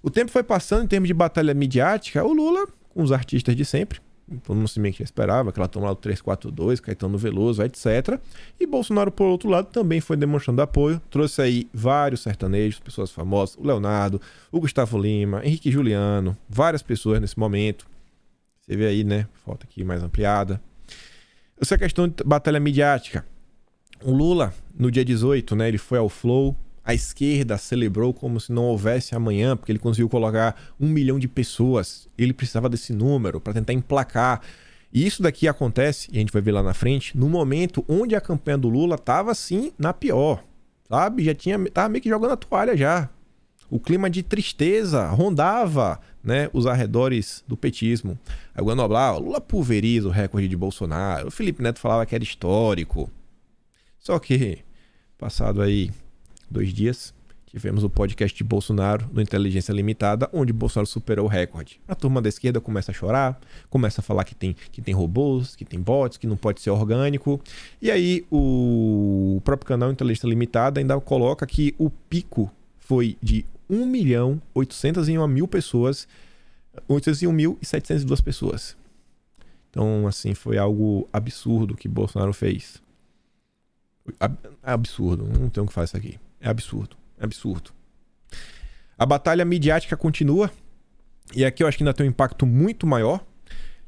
O tempo foi passando em termos de batalha midiática. O Lula, com os artistas de sempre, todo mundo se meio que esperava, aquela turma lá do 342, Caetano Veloso, etc. E Bolsonaro, por outro lado, também foi demonstrando apoio. Trouxe aí vários sertanejos, pessoas famosas, o Leonardo, o Gustavo Lima, Henrique Juliano, várias pessoas nesse momento. Você vê aí, né? Foto aqui mais ampliada. Essa questão de batalha midiática. O Lula, no dia 18, né, ele foi ao Flow. A esquerda celebrou como se não houvesse amanhã, porque ele conseguiu colocar 1 milhão de pessoas. Ele precisava desse número para tentar emplacar. E isso daqui acontece, e a gente vai ver lá na frente, no momento onde a campanha do Lula estava, assim, na pior. Sabe? Tava meio que jogando a toalha já. O clima de tristeza rondava, né, os arredores do petismo. Aí o Noblar, Lula pulveriza o recorde de Bolsonaro. O Felipe Neto falava que era histórico. Só que, passado aí 2 dias, tivemos o podcast de Bolsonaro no Inteligência Limitada, onde Bolsonaro superou o recorde. A turma da esquerda começa a chorar, começa a falar que tem robôs, que tem bots, que não pode ser orgânico. E aí o próprio canal Inteligência Limitada ainda coloca que o pico foi de 1.801.000 pessoas, 801.702 pessoas. Então, assim, foi algo absurdo que Bolsonaro fez. É absurdo, não tem o que fazer isso aqui. É absurdo, é absurdo. A batalha midiática continua. E aqui eu acho que ainda tem um impacto muito maior.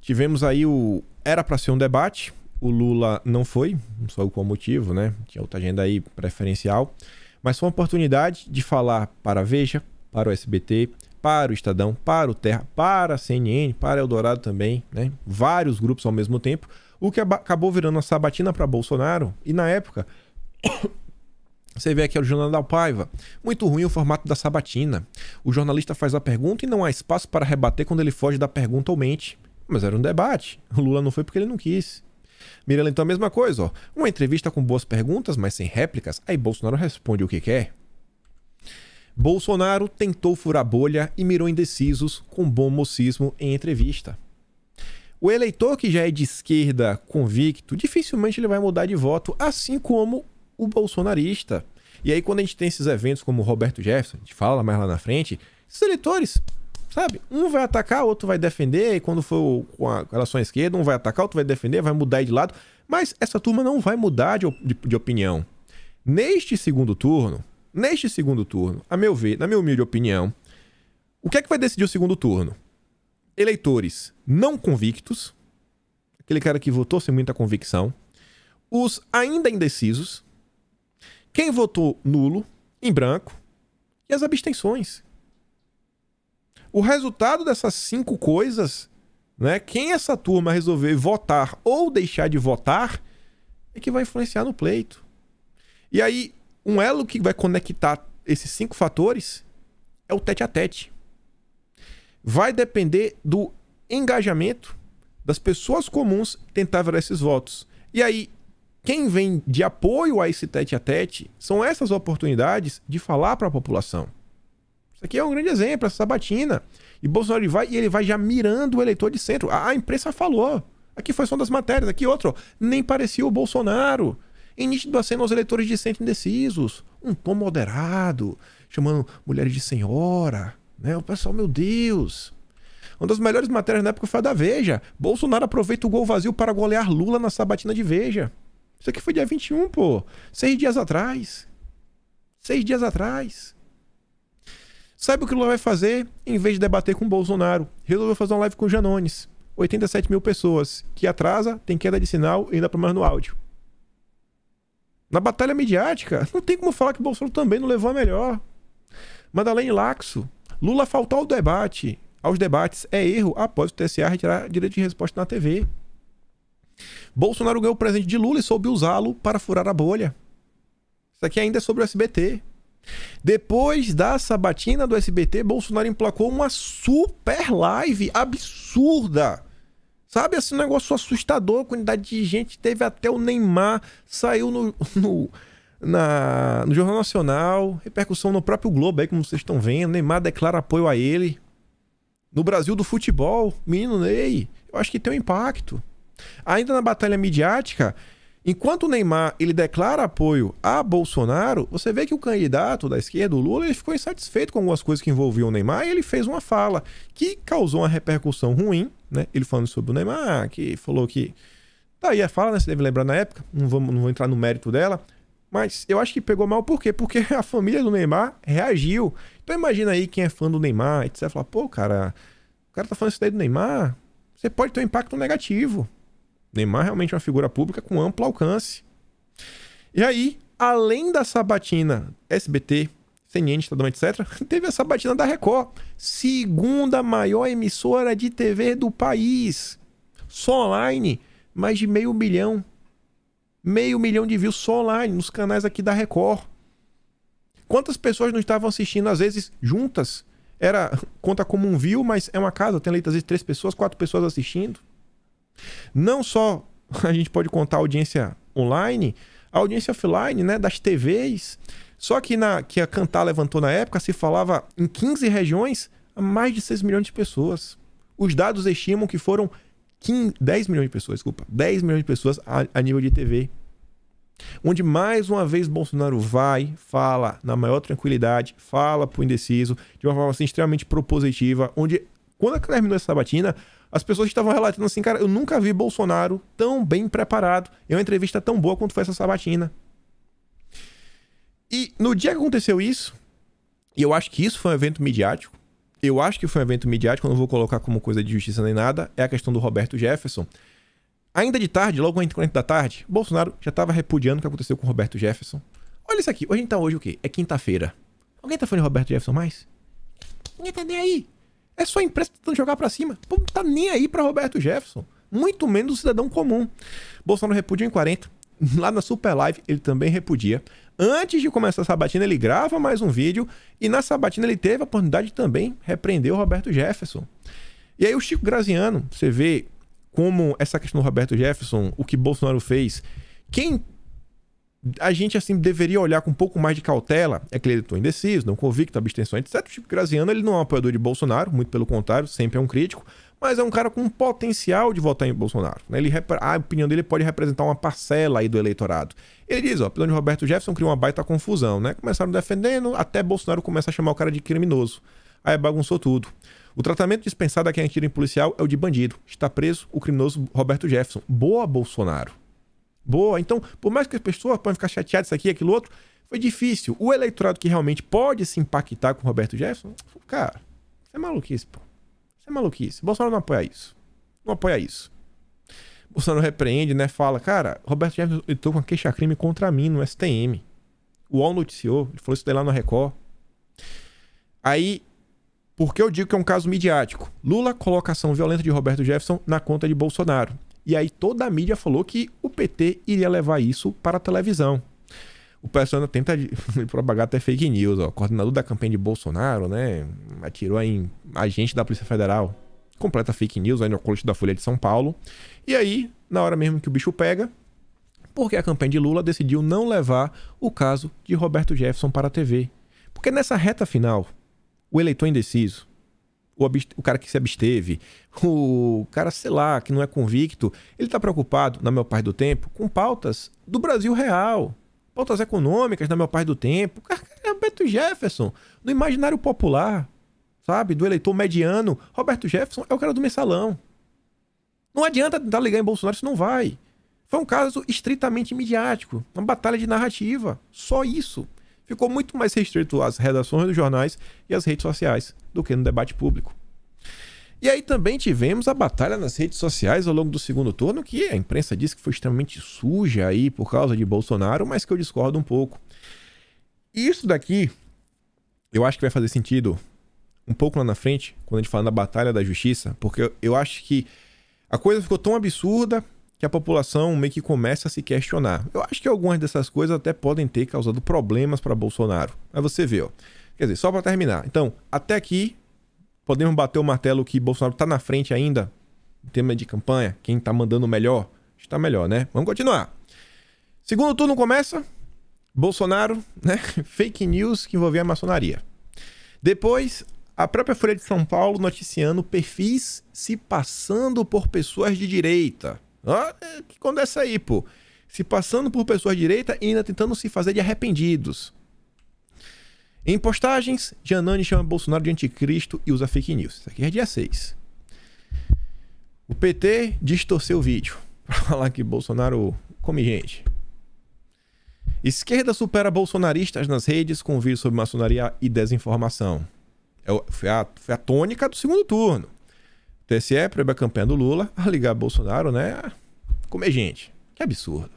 Tivemos aí o... Era para ser um debate. O Lula não foi. Não sei qual motivo, né? Tinha outra agenda aí preferencial. Mas foi uma oportunidade de falar para a Veja, para o SBT, para o Estadão, para o Terra, para a CNN, para Eldorado também, né? Vários grupos ao mesmo tempo. O que acabou virando uma sabatina para Bolsonaro. E na época... Você vê aqui o Jornal da Paiva. Muito ruim o formato da sabatina. O jornalista faz a pergunta e não há espaço para rebater quando ele foge da pergunta ou mente. Mas era um debate. O Lula não foi porque ele não quis. Mirella, então, a mesma coisa, ó. Uma entrevista com boas perguntas, mas sem réplicas. Aí Bolsonaro responde o que quer. Bolsonaro tentou furar bolha e mirou indecisos com bom mocismo em entrevista. O eleitor que já é de esquerda convicto, dificilmente ele vai mudar de voto, assim como o bolsonarista. E aí quando a gente tem esses eventos como o Roberto Jefferson, a gente fala mais lá na frente, esses eleitores, sabe? Um vai atacar, o outro vai defender, e quando for com a relação à esquerda, um vai atacar, o outro vai defender, vai mudar de lado, mas essa turma não vai mudar de opinião. Neste segundo turno, a meu ver, na minha humilde opinião, o que é que vai decidir o segundo turno? Eleitores não convictos, aquele cara que votou sem muita convicção, os ainda indecisos, quem votou nulo, em branco, e as abstenções. O resultado dessas 5 coisas, né, quem essa turma resolver votar ou deixar de votar, é que vai influenciar no pleito. E aí, um elo que vai conectar esses 5 fatores é o tete-a-tete. Vai depender do engajamento das pessoas comuns tentar virar esses votos. E aí, quem vem de apoio a esse tete-a-tete são essas oportunidades de falar para a população. Isso aqui é um grande exemplo, essa sabatina. E Bolsonaro ele vai já mirando o eleitor de centro. A imprensa falou. Aqui foi só uma das matérias. Aqui outro. Nem parecia o Bolsonaro. Em nítido aceno aos eleitores de centro indecisos. Um tom moderado. Chamando mulheres de senhora. Né? O pessoal, meu Deus. Uma das melhores matérias na época foi a da Veja. Bolsonaro aproveita o gol vazio para golear Lula na sabatina de Veja. Isso aqui foi dia 21, pô. 6 dias atrás. 6 dias atrás. Sabe o que o Lula vai fazer? Em vez de debater com o Bolsonaro, resolveu fazer uma live com o Janones. 87 mil pessoas. Que atrasa, tem queda de sinal e ainda problema no áudio. Na batalha midiática, não tem como falar que o Bolsonaro também não levou a melhor. Madalene Laxo. Lula faltou aos debates. É erro após o TSE retirar direito de resposta na TV. Bolsonaro ganhou o presente de Lula e soube usá-lo para furar a bolha. Isso aqui ainda é sobre o SBT. Depois da sabatina do SBT, Bolsonaro emplacou uma super live absurda. Sabe, assim, um negócio assustador, quantidade de gente. Teve até o Neymar, saiu no Jornal Nacional, repercussão no próprio Globo aí, como vocês estão vendo. Neymar declara apoio a ele. No Brasil do futebol, menino Ney, eu acho que tem um impacto. Ainda na batalha midiática, enquanto o Neymar ele declara apoio a Bolsonaro, você vê que o candidato da esquerda, o Lula, ele ficou insatisfeito com algumas coisas que envolviam o Neymar e ele fez uma fala que causou uma repercussão ruim, né? Ele falando sobre o Neymar, que falou que... Tá aí a fala, né? Você deve lembrar na época, não vou entrar no mérito dela, mas eu acho que pegou mal por quê? Porque a família do Neymar reagiu. Então imagina aí quem é fã do Neymar, e você fala, pô, cara, o cara tá falando isso daí do Neymar, você pode ter um impacto negativo. Neymar é realmente uma figura pública com amplo alcance. E aí, além da sabatina SBT, CNN, Estadão, etc., teve a sabatina da Record, segunda maior emissora de TV do país. Só online, mais de 500 mil. 500 mil de views só online, nos canais aqui da Record. Quantas pessoas não estavam assistindo, às vezes, juntas? Conta como um view, mas é uma casa, tem ali, às vezes, 3 pessoas, 4 pessoas assistindo. Não só a gente pode contar a audiência online, a audiência offline, né, das TVs. Só que que a Cantar levantou na época, se falava em 15 regiões, mais de 6 milhões de pessoas. Os dados estimam que foram 10 milhões de pessoas, 10 milhões de pessoas a nível de TV. Onde mais uma vez Bolsonaro fala na maior tranquilidade, fala pro indeciso, de uma forma assim, extremamente propositiva, onde quando terminou essa sabatina, as pessoas estavam relatando assim, cara, eu nunca vi Bolsonaro tão bem preparado em uma entrevista tão boa quanto foi essa sabatina. E no dia que aconteceu isso, E eu acho que isso foi um evento midiático. Eu não vou colocar como coisa de justiça nem nada. É a questão do Roberto Jefferson. Ainda de tarde, logo entre 40 da tarde, Bolsonaro já estava repudiando o que aconteceu com o Roberto Jefferson. Olha isso aqui. Hoje a gente tá o quê? É quinta-feira. Alguém tá falando de Roberto Jefferson mais? Ninguém tá nem aí. É só a imprensa tentando jogar pra cima. Pô, não tá nem aí pra Roberto Jefferson. Muito menos o cidadão comum. Bolsonaro repudia em 40. Lá na Super Live, ele também repudia. Antes de começar a sabatina, ele grava mais um vídeo. E na sabatina, ele teve a oportunidade de também repreender o Roberto Jefferson. E aí o Chico Graziano, você vê como essa questão do Roberto Jefferson, o que Bolsonaro fez. Quem a gente assim deveria olhar com um pouco mais de cautela é aquele eleitor indeciso, não convicto, abstenção, etc. O Chico Graziano, ele não é um apoiador de Bolsonaro, muito pelo contrário, sempre é um crítico, mas é um cara com um potencial de votar em Bolsonaro. A opinião dele pode representar uma parcela aí do eleitorado. Ele diz, a opinião de Roberto Jefferson criou uma baita confusão, né? Começaram defendendo, até Bolsonaro começa a chamar o cara de criminoso. Aí bagunçou tudo. O tratamento dispensado a quem atira em policial é o de bandido. Está preso o criminoso Roberto Jefferson. Boa, Bolsonaro. Boa. Então, por mais que as pessoas podem ficar chateadas, isso aqui, aquilo outro, foi difícil. O eleitorado que realmente pode se impactar com o Roberto Jefferson, cara, isso é maluquice, pô. Isso é maluquice. Bolsonaro não apoia isso. Não apoia isso. Bolsonaro repreende, né? Fala, cara, Roberto Jefferson entrou com uma queixa-crime contra mim no STM. O UOL noticiou, ele falou isso daí lá no Record. Aí, por que eu digo que é um caso midiático? Lula coloca a ação violenta de Roberto Jefferson na conta de Bolsonaro. E aí toda a mídia falou que o PT iria levar isso para a televisão. O pessoal tenta propagar até fake news. Ó. O coordenador da campanha de Bolsonaro, né, atirou em agente da Polícia Federal. Completa fake news aí no colete da Folha de São Paulo. E aí, na hora mesmo que o bicho pega, porque a campanha de Lula decidiu não levar o caso de Roberto Jefferson para a TV. Porque nessa reta final, o eleitor indeciso, o cara que se absteve, o cara, sei lá, que não é convicto, ele tá preocupado, na maior parte do tempo, com pautas do Brasil real. Pautas econômicas, na maior parte do tempo. O cara é Roberto Jefferson. No imaginário popular, sabe? Do eleitor mediano, Roberto Jefferson é o cara do mensalão. Não adianta tentar ligar em Bolsonaro, isso não vai. Foi um caso estritamente midiático. Uma batalha de narrativa. Só isso. Ficou muito mais restrito às redações dos jornais e às redes sociais do que no debate público. E aí também tivemos a batalha nas redes sociais ao longo do segundo turno, que a imprensa disse que foi extremamente suja aí por causa de Bolsonaro, mas que eu discordo um pouco. E isso daqui, eu acho que vai fazer sentido um pouco lá na frente, quando a gente fala da batalha da justiça, porque eu acho que a coisa ficou tão absurda que a população meio que começa a se questionar. Eu acho que algumas dessas coisas até podem ter causado problemas para Bolsonaro. Aí você vê, ó. Quer dizer, só para terminar. Então, até aqui, podemos bater o martelo que Bolsonaro está na frente ainda, em tema de campanha. Quem está mandando melhor, está melhor, né? Vamos continuar. Segundo turno começa, Bolsonaro, né? Fake news que envolvia a maçonaria. Depois, a própria Folha de São Paulo noticiando perfis se passando por pessoas de direita. Que conversa aí, pô. Se passando por pessoas de direita e ainda tentando se fazer de arrependidos. Em postagens, Janone chama Bolsonaro de anticristo e usa fake news. Isso aqui é dia 6. O PT distorceu o vídeo para falar que Bolsonaro come gente. Esquerda supera bolsonaristas nas redes com vídeo sobre maçonaria e desinformação. Foi a tônica do segundo turno. O TSE proíbe a campanha do Lula a ligar Bolsonaro, né? A comer gente. Que absurdo.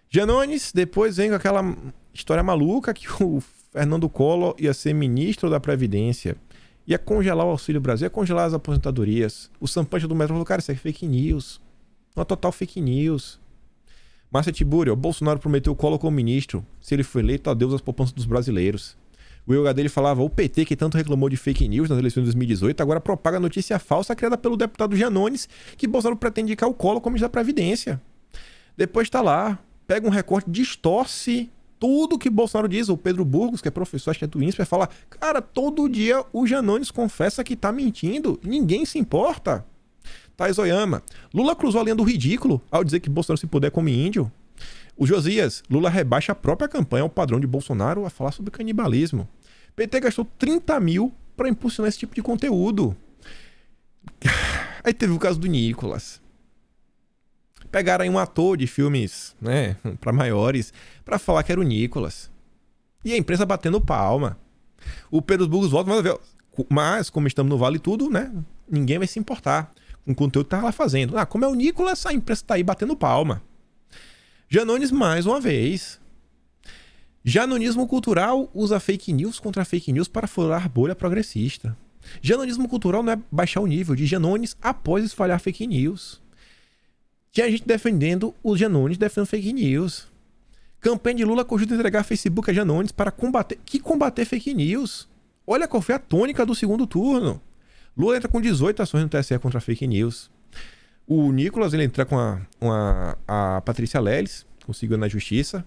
Janones depois vem com aquela história maluca que o Fernando Collor ia ser ministro da Previdência. Ia congelar o Auxílio Brasil, ia congelar as aposentadorias. O Sampancha do Metro falou, cara, isso é fake news. Uma total fake news. Márcia Tiburi, o Bolsonaro prometeu o Collor como ministro. Se ele for eleito, adeus às poupanças dos brasileiros. O Will dele falava, o PT, que tanto reclamou de fake news nas eleições de 2018, agora propaga notícia falsa criada pelo deputado Janones, que Bolsonaro pretende indicar o Collor como ministro da Previdência. Depois tá lá, pega um recorte, distorce tudo que Bolsonaro diz. O Pedro Burgos, que é professor, acho que é do INSPER, fala, cara, todo dia o Janones confessa que tá mentindo, ninguém se importa. Thais Oyama, Lula cruzou a linha do ridículo ao dizer que Bolsonaro se puder come índio. O Josias, Lula rebaixa a própria campanha ao padrão de Bolsonaro a falar sobre canibalismo. PT gastou 30 mil para impulsionar esse tipo de conteúdo. Aí teve o caso do Nicolas. Pegaram aí um ator de filmes, né, para maiores, para falar que era o Nicolas. E a imprensa batendo palma. O Pedro Burgos volta, mas como estamos no Vale Tudo, né? Ninguém vai se importar com o conteúdo que tá lá fazendo. Como é o Nicolas, a imprensa tá aí batendo palma. Janones mais uma vez. Janonismo cultural usa fake news contra fake news para furar bolha progressista. Janonismo cultural não é baixar o nível de Janones após espalhar fake news. Tinha gente defendendo os Janones defendendo fake news. Campanha de Lula cogita entregar Facebook a Janones para combater fake news. Olha qual foi a tônica do segundo turno. Lula entra com 18 ações no TSE contra fake news. O Nicolas ele entra com a Patrícia Leles, conseguiu na justiça.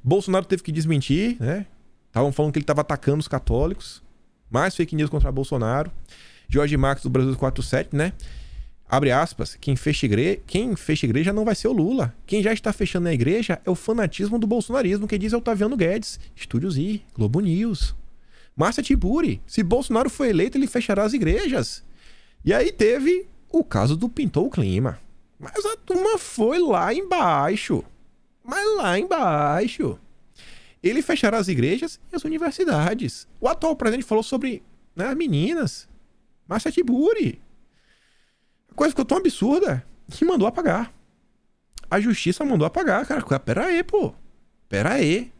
Bolsonaro teve que desmentir, né? Estavam falando que ele estava atacando os católicos. Mais fake news contra Bolsonaro. Jorge Marques do Brasil 47, né? Abre aspas, quem fecha igreja não vai ser o Lula. Quem já está fechando a igreja é o fanatismo do bolsonarismo, que diz Otaviano Guedes. Estúdio Z, Globo News. Márcia Tiburi, se Bolsonaro for eleito, ele fechará as igrejas. E aí teve o caso do Pintou o Clima. Mas a turma foi lá embaixo. Ele fechará as igrejas e as universidades. O atual presidente falou sobre, né, as meninas. Márcia Tiburi. A coisa ficou tão absurda que mandou apagar. A justiça mandou apagar, cara. Pera aí, pô. Pera aí.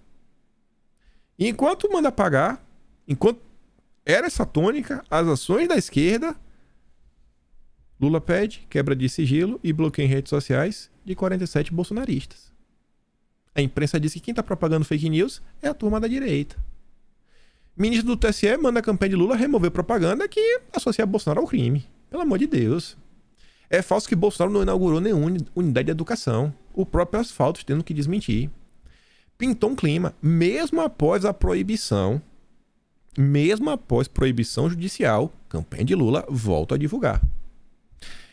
E enquanto manda apagar, enquanto era essa tônica, as ações da esquerda, Lula pede quebra de sigilo e bloqueio em redes sociais de 47 bolsonaristas. A imprensa diz que quem tá propagando fake news é a turma da direita. Ministro do TSE manda a campanha de Lula remover propaganda que associa Bolsonaro ao crime. Pelo amor de Deus. É falso que Bolsonaro não inaugurou nenhuma unidade de educação. O próprio asfalto tendo que desmentir. Pintou um clima, mesmo após a proibição, judicial, campanha de Lula volta a divulgar.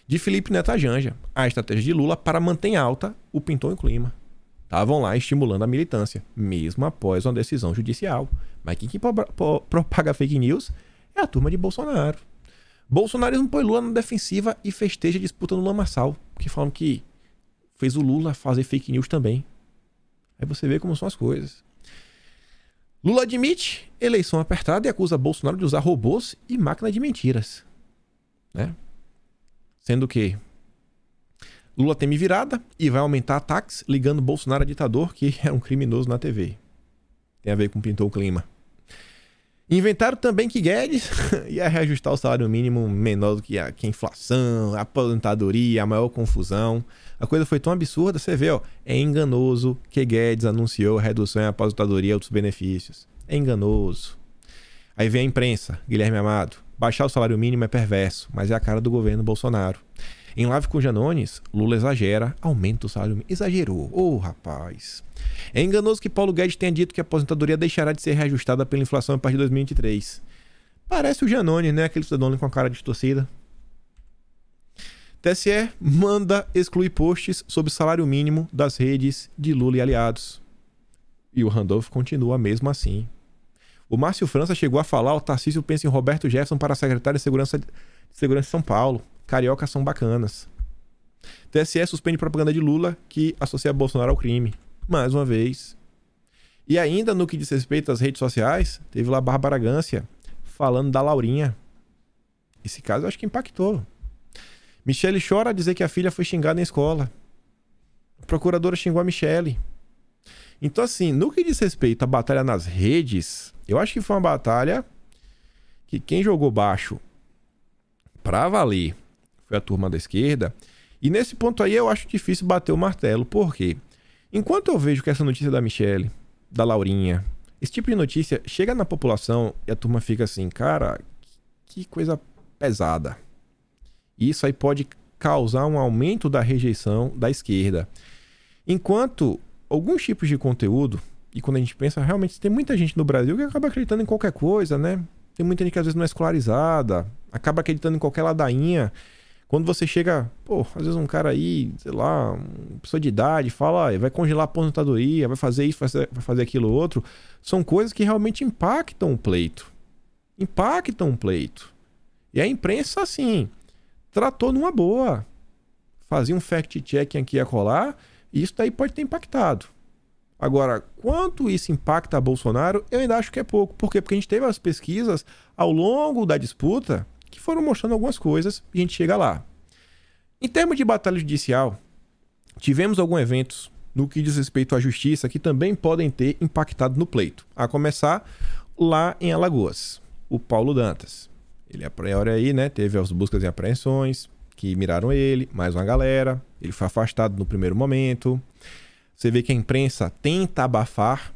De Felipe Neto a Janja, a estratégia de Lula para manter alta o Pintou em Clima. Estavam lá estimulando a militância, mesmo após uma decisão judicial. Mas quem propaga fake news é a turma de Bolsonaro. Bolsonarismo põe Lula na defensiva e festeja a disputa no lamaçal, porque falam que fez o Lula fazer fake news também. Aí você vê como são as coisas. Lula admite eleição apertada e acusa Bolsonaro de usar robôs e máquina de mentiras. Né? Sendo que Lula teme virada e vai aumentar ataques ligando Bolsonaro a ditador que é um criminoso na TV. Tem a ver com Pintou o Clima. Inventaram também que Guedes ia reajustar o salário mínimo menor do que a inflação, a aposentadoria, a maior confusão. A coisa foi tão absurda, você vê, ó, é enganoso que Guedes anunciou redução em aposentadoria e outros benefícios. É enganoso. Aí vem a imprensa, Guilherme Amado. Baixar o salário mínimo é perverso, mas é a cara do governo Bolsonaro. Em live com Janones, Lula exagera, aumenta o salário mínimo. Exagerou. Ô, rapaz. É enganoso que Paulo Guedes tenha dito que a aposentadoria deixará de ser reajustada pela inflação a partir de 2023. Parece o Janones, né? Aquele cidadão com a cara distorcida. TSE manda excluir posts sobre salário mínimo das redes de Lula e aliados. E o Randolph continua mesmo assim. O Márcio França chegou a falar: o Tarcísio pensa em Roberto Jefferson para secretário de Segurança de São Paulo. Cariocas são bacanas. TSE suspende propaganda de Lula que associa Bolsonaro ao crime. Mais uma vez. E ainda no que diz respeito às redes sociais, teve lá a Bárbara Gância falando da Laurinha. Esse caso eu acho que impactou. Michele chora a dizer que a filha foi xingada na escola. A procuradora xingou a Michele. Então, assim, no que diz respeito à batalha nas redes, eu acho que foi uma batalha que quem jogou baixo pra valer foi a turma da esquerda. E nesse ponto aí eu acho difícil bater o martelo. Por quê? Enquanto eu vejo que essa notícia da Michele, da Laurinha, esse tipo de notícia chega na população e a turma fica assim, cara, que coisa pesada. E isso aí pode causar um aumento da rejeição da esquerda. Enquanto alguns tipos de conteúdo, e quando a gente pensa, realmente tem muita gente no Brasil que acaba acreditando em qualquer coisa, né? Tem muita gente que às vezes não é escolarizada, acaba acreditando em qualquer ladainha. Quando você chega, pô, às vezes um cara aí, sei lá, uma pessoa de idade, fala, vai congelar a aposentadoria, vai fazer isso, vai fazer aquilo outro. São coisas que realmente impactam o pleito. Impactam o pleito. E a imprensa, assim, tratou numa boa. Fazia um fact-checking aqui e acolá, e isso daí pode ter impactado. Agora, quanto isso impacta Bolsonaro, eu ainda acho que é pouco. Por quê? Porque a gente teve as pesquisas ao longo da disputa que foram mostrando algumas coisas e a gente chega lá. Em termos de batalha judicial, tivemos alguns eventos no que diz respeito à justiça que também podem ter impactado no pleito. A começar lá em Alagoas, o Paulo Dantas. Ele, a priori aí, né, teve as buscas e apreensões que miraram ele, mais uma galera. Ele foi afastado no primeiro momento. Você vê que a imprensa tenta abafar.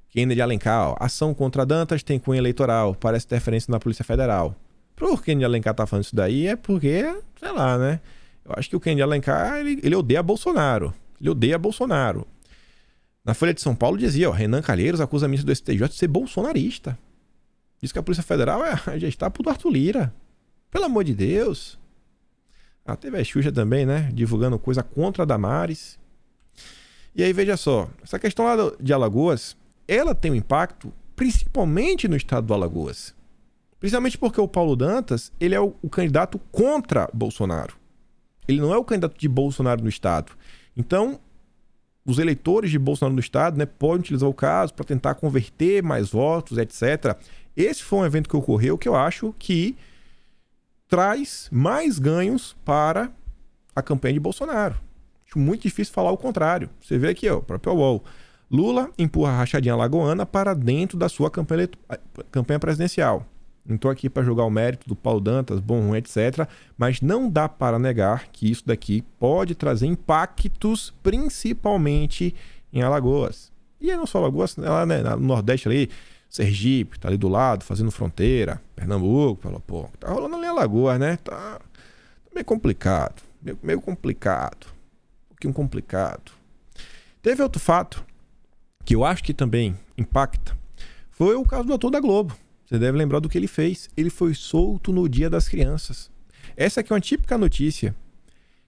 Kennedy Alencar, ó, ação contra Dantas tem cunho eleitoral, parece interferência na Polícia Federal. Por que Kennedy Alencar tá falando isso daí? É porque, sei lá, né? Eu acho que o Kennedy Alencar, ele odeia Bolsonaro. Ele odeia Bolsonaro. Na Folha de São Paulo dizia, ó, Renan Calheiros acusa a ministra do STJ de ser bolsonarista. Diz que a Polícia Federal é já está pro Arthur Lira. Pelo amor de Deus. Ah, teve a Xuxa também, né? Divulgando coisa contra a Damares. E aí, veja só. Essa questão lá de Alagoas, ela tem um impacto principalmente no estado do Alagoas. Principalmente porque o Paulo Dantas, ele é o candidato contra Bolsonaro. Ele não é o candidato de Bolsonaro no estado. Então, os eleitores de Bolsonaro no estado, né, podem utilizar o caso para tentar converter mais votos, etc. Esse foi um evento que ocorreu que eu acho que traz mais ganhos para a campanha de Bolsonaro. Acho muito difícil falar o contrário. Você vê aqui, ó, o próprio UOL. Lula empurra a rachadinha alagoana para dentro da sua campanha presidencial. Não estou aqui para julgar o mérito do Paulo Dantas, bom, ruim, etc. Mas não dá para negar que isso daqui pode trazer impactos, principalmente em Alagoas. E não só Alagoas, lá, né, no Nordeste ali, Sergipe, tá ali do lado, fazendo fronteira. Pernambuco, falou, pô, tá rolando ali em Alagoas, né? Tá meio complicado. Meio complicado. Um pouquinho complicado. Teve outro fato que eu acho que também impacta. Foi o caso do ator da Globo. Você deve lembrar do que ele fez. Ele foi solto no Dia das Crianças. Essa aqui é uma típica notícia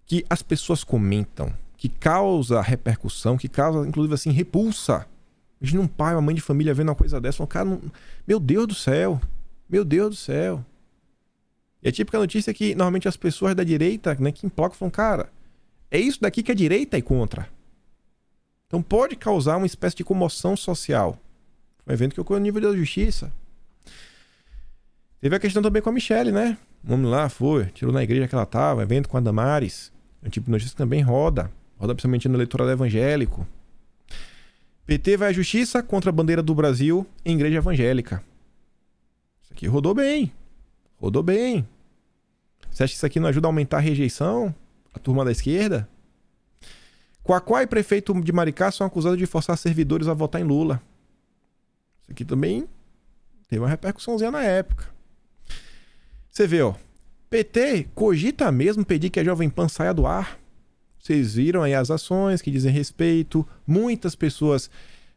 que as pessoas comentam, que causa repercussão, que causa, inclusive, assim, repulsa. Imagina um pai, uma mãe de família vendo uma coisa dessa, um cara, meu Deus do céu, meu Deus do céu. E a típica notícia é que, normalmente, as pessoas da direita, né, que implacam, falam, cara, é isso daqui que a direita é contra. Então pode causar uma espécie de comoção social. Um evento que ocorreu no nível da justiça. Teve a questão também com a Michelle, né? O homem lá foi, tirou na igreja que ela estava, evento com a Damares. É um tipo de notícia que também roda principalmente no eleitorado evangélico. PT vai à justiça contra a bandeira do Brasil em igreja evangélica. Isso aqui rodou bem. Rodou bem. Você acha que isso aqui não ajuda a aumentar a rejeição? A turma da esquerda? Quaquá e prefeito de Maricá são acusados de forçar servidores a votar em Lula. Isso aqui também teve uma repercussãozinha na época. Você vê, ó. PT cogita mesmo pedir que a Jovem Pan saia do ar. Vocês viram aí as ações que dizem respeito. Muitas pessoas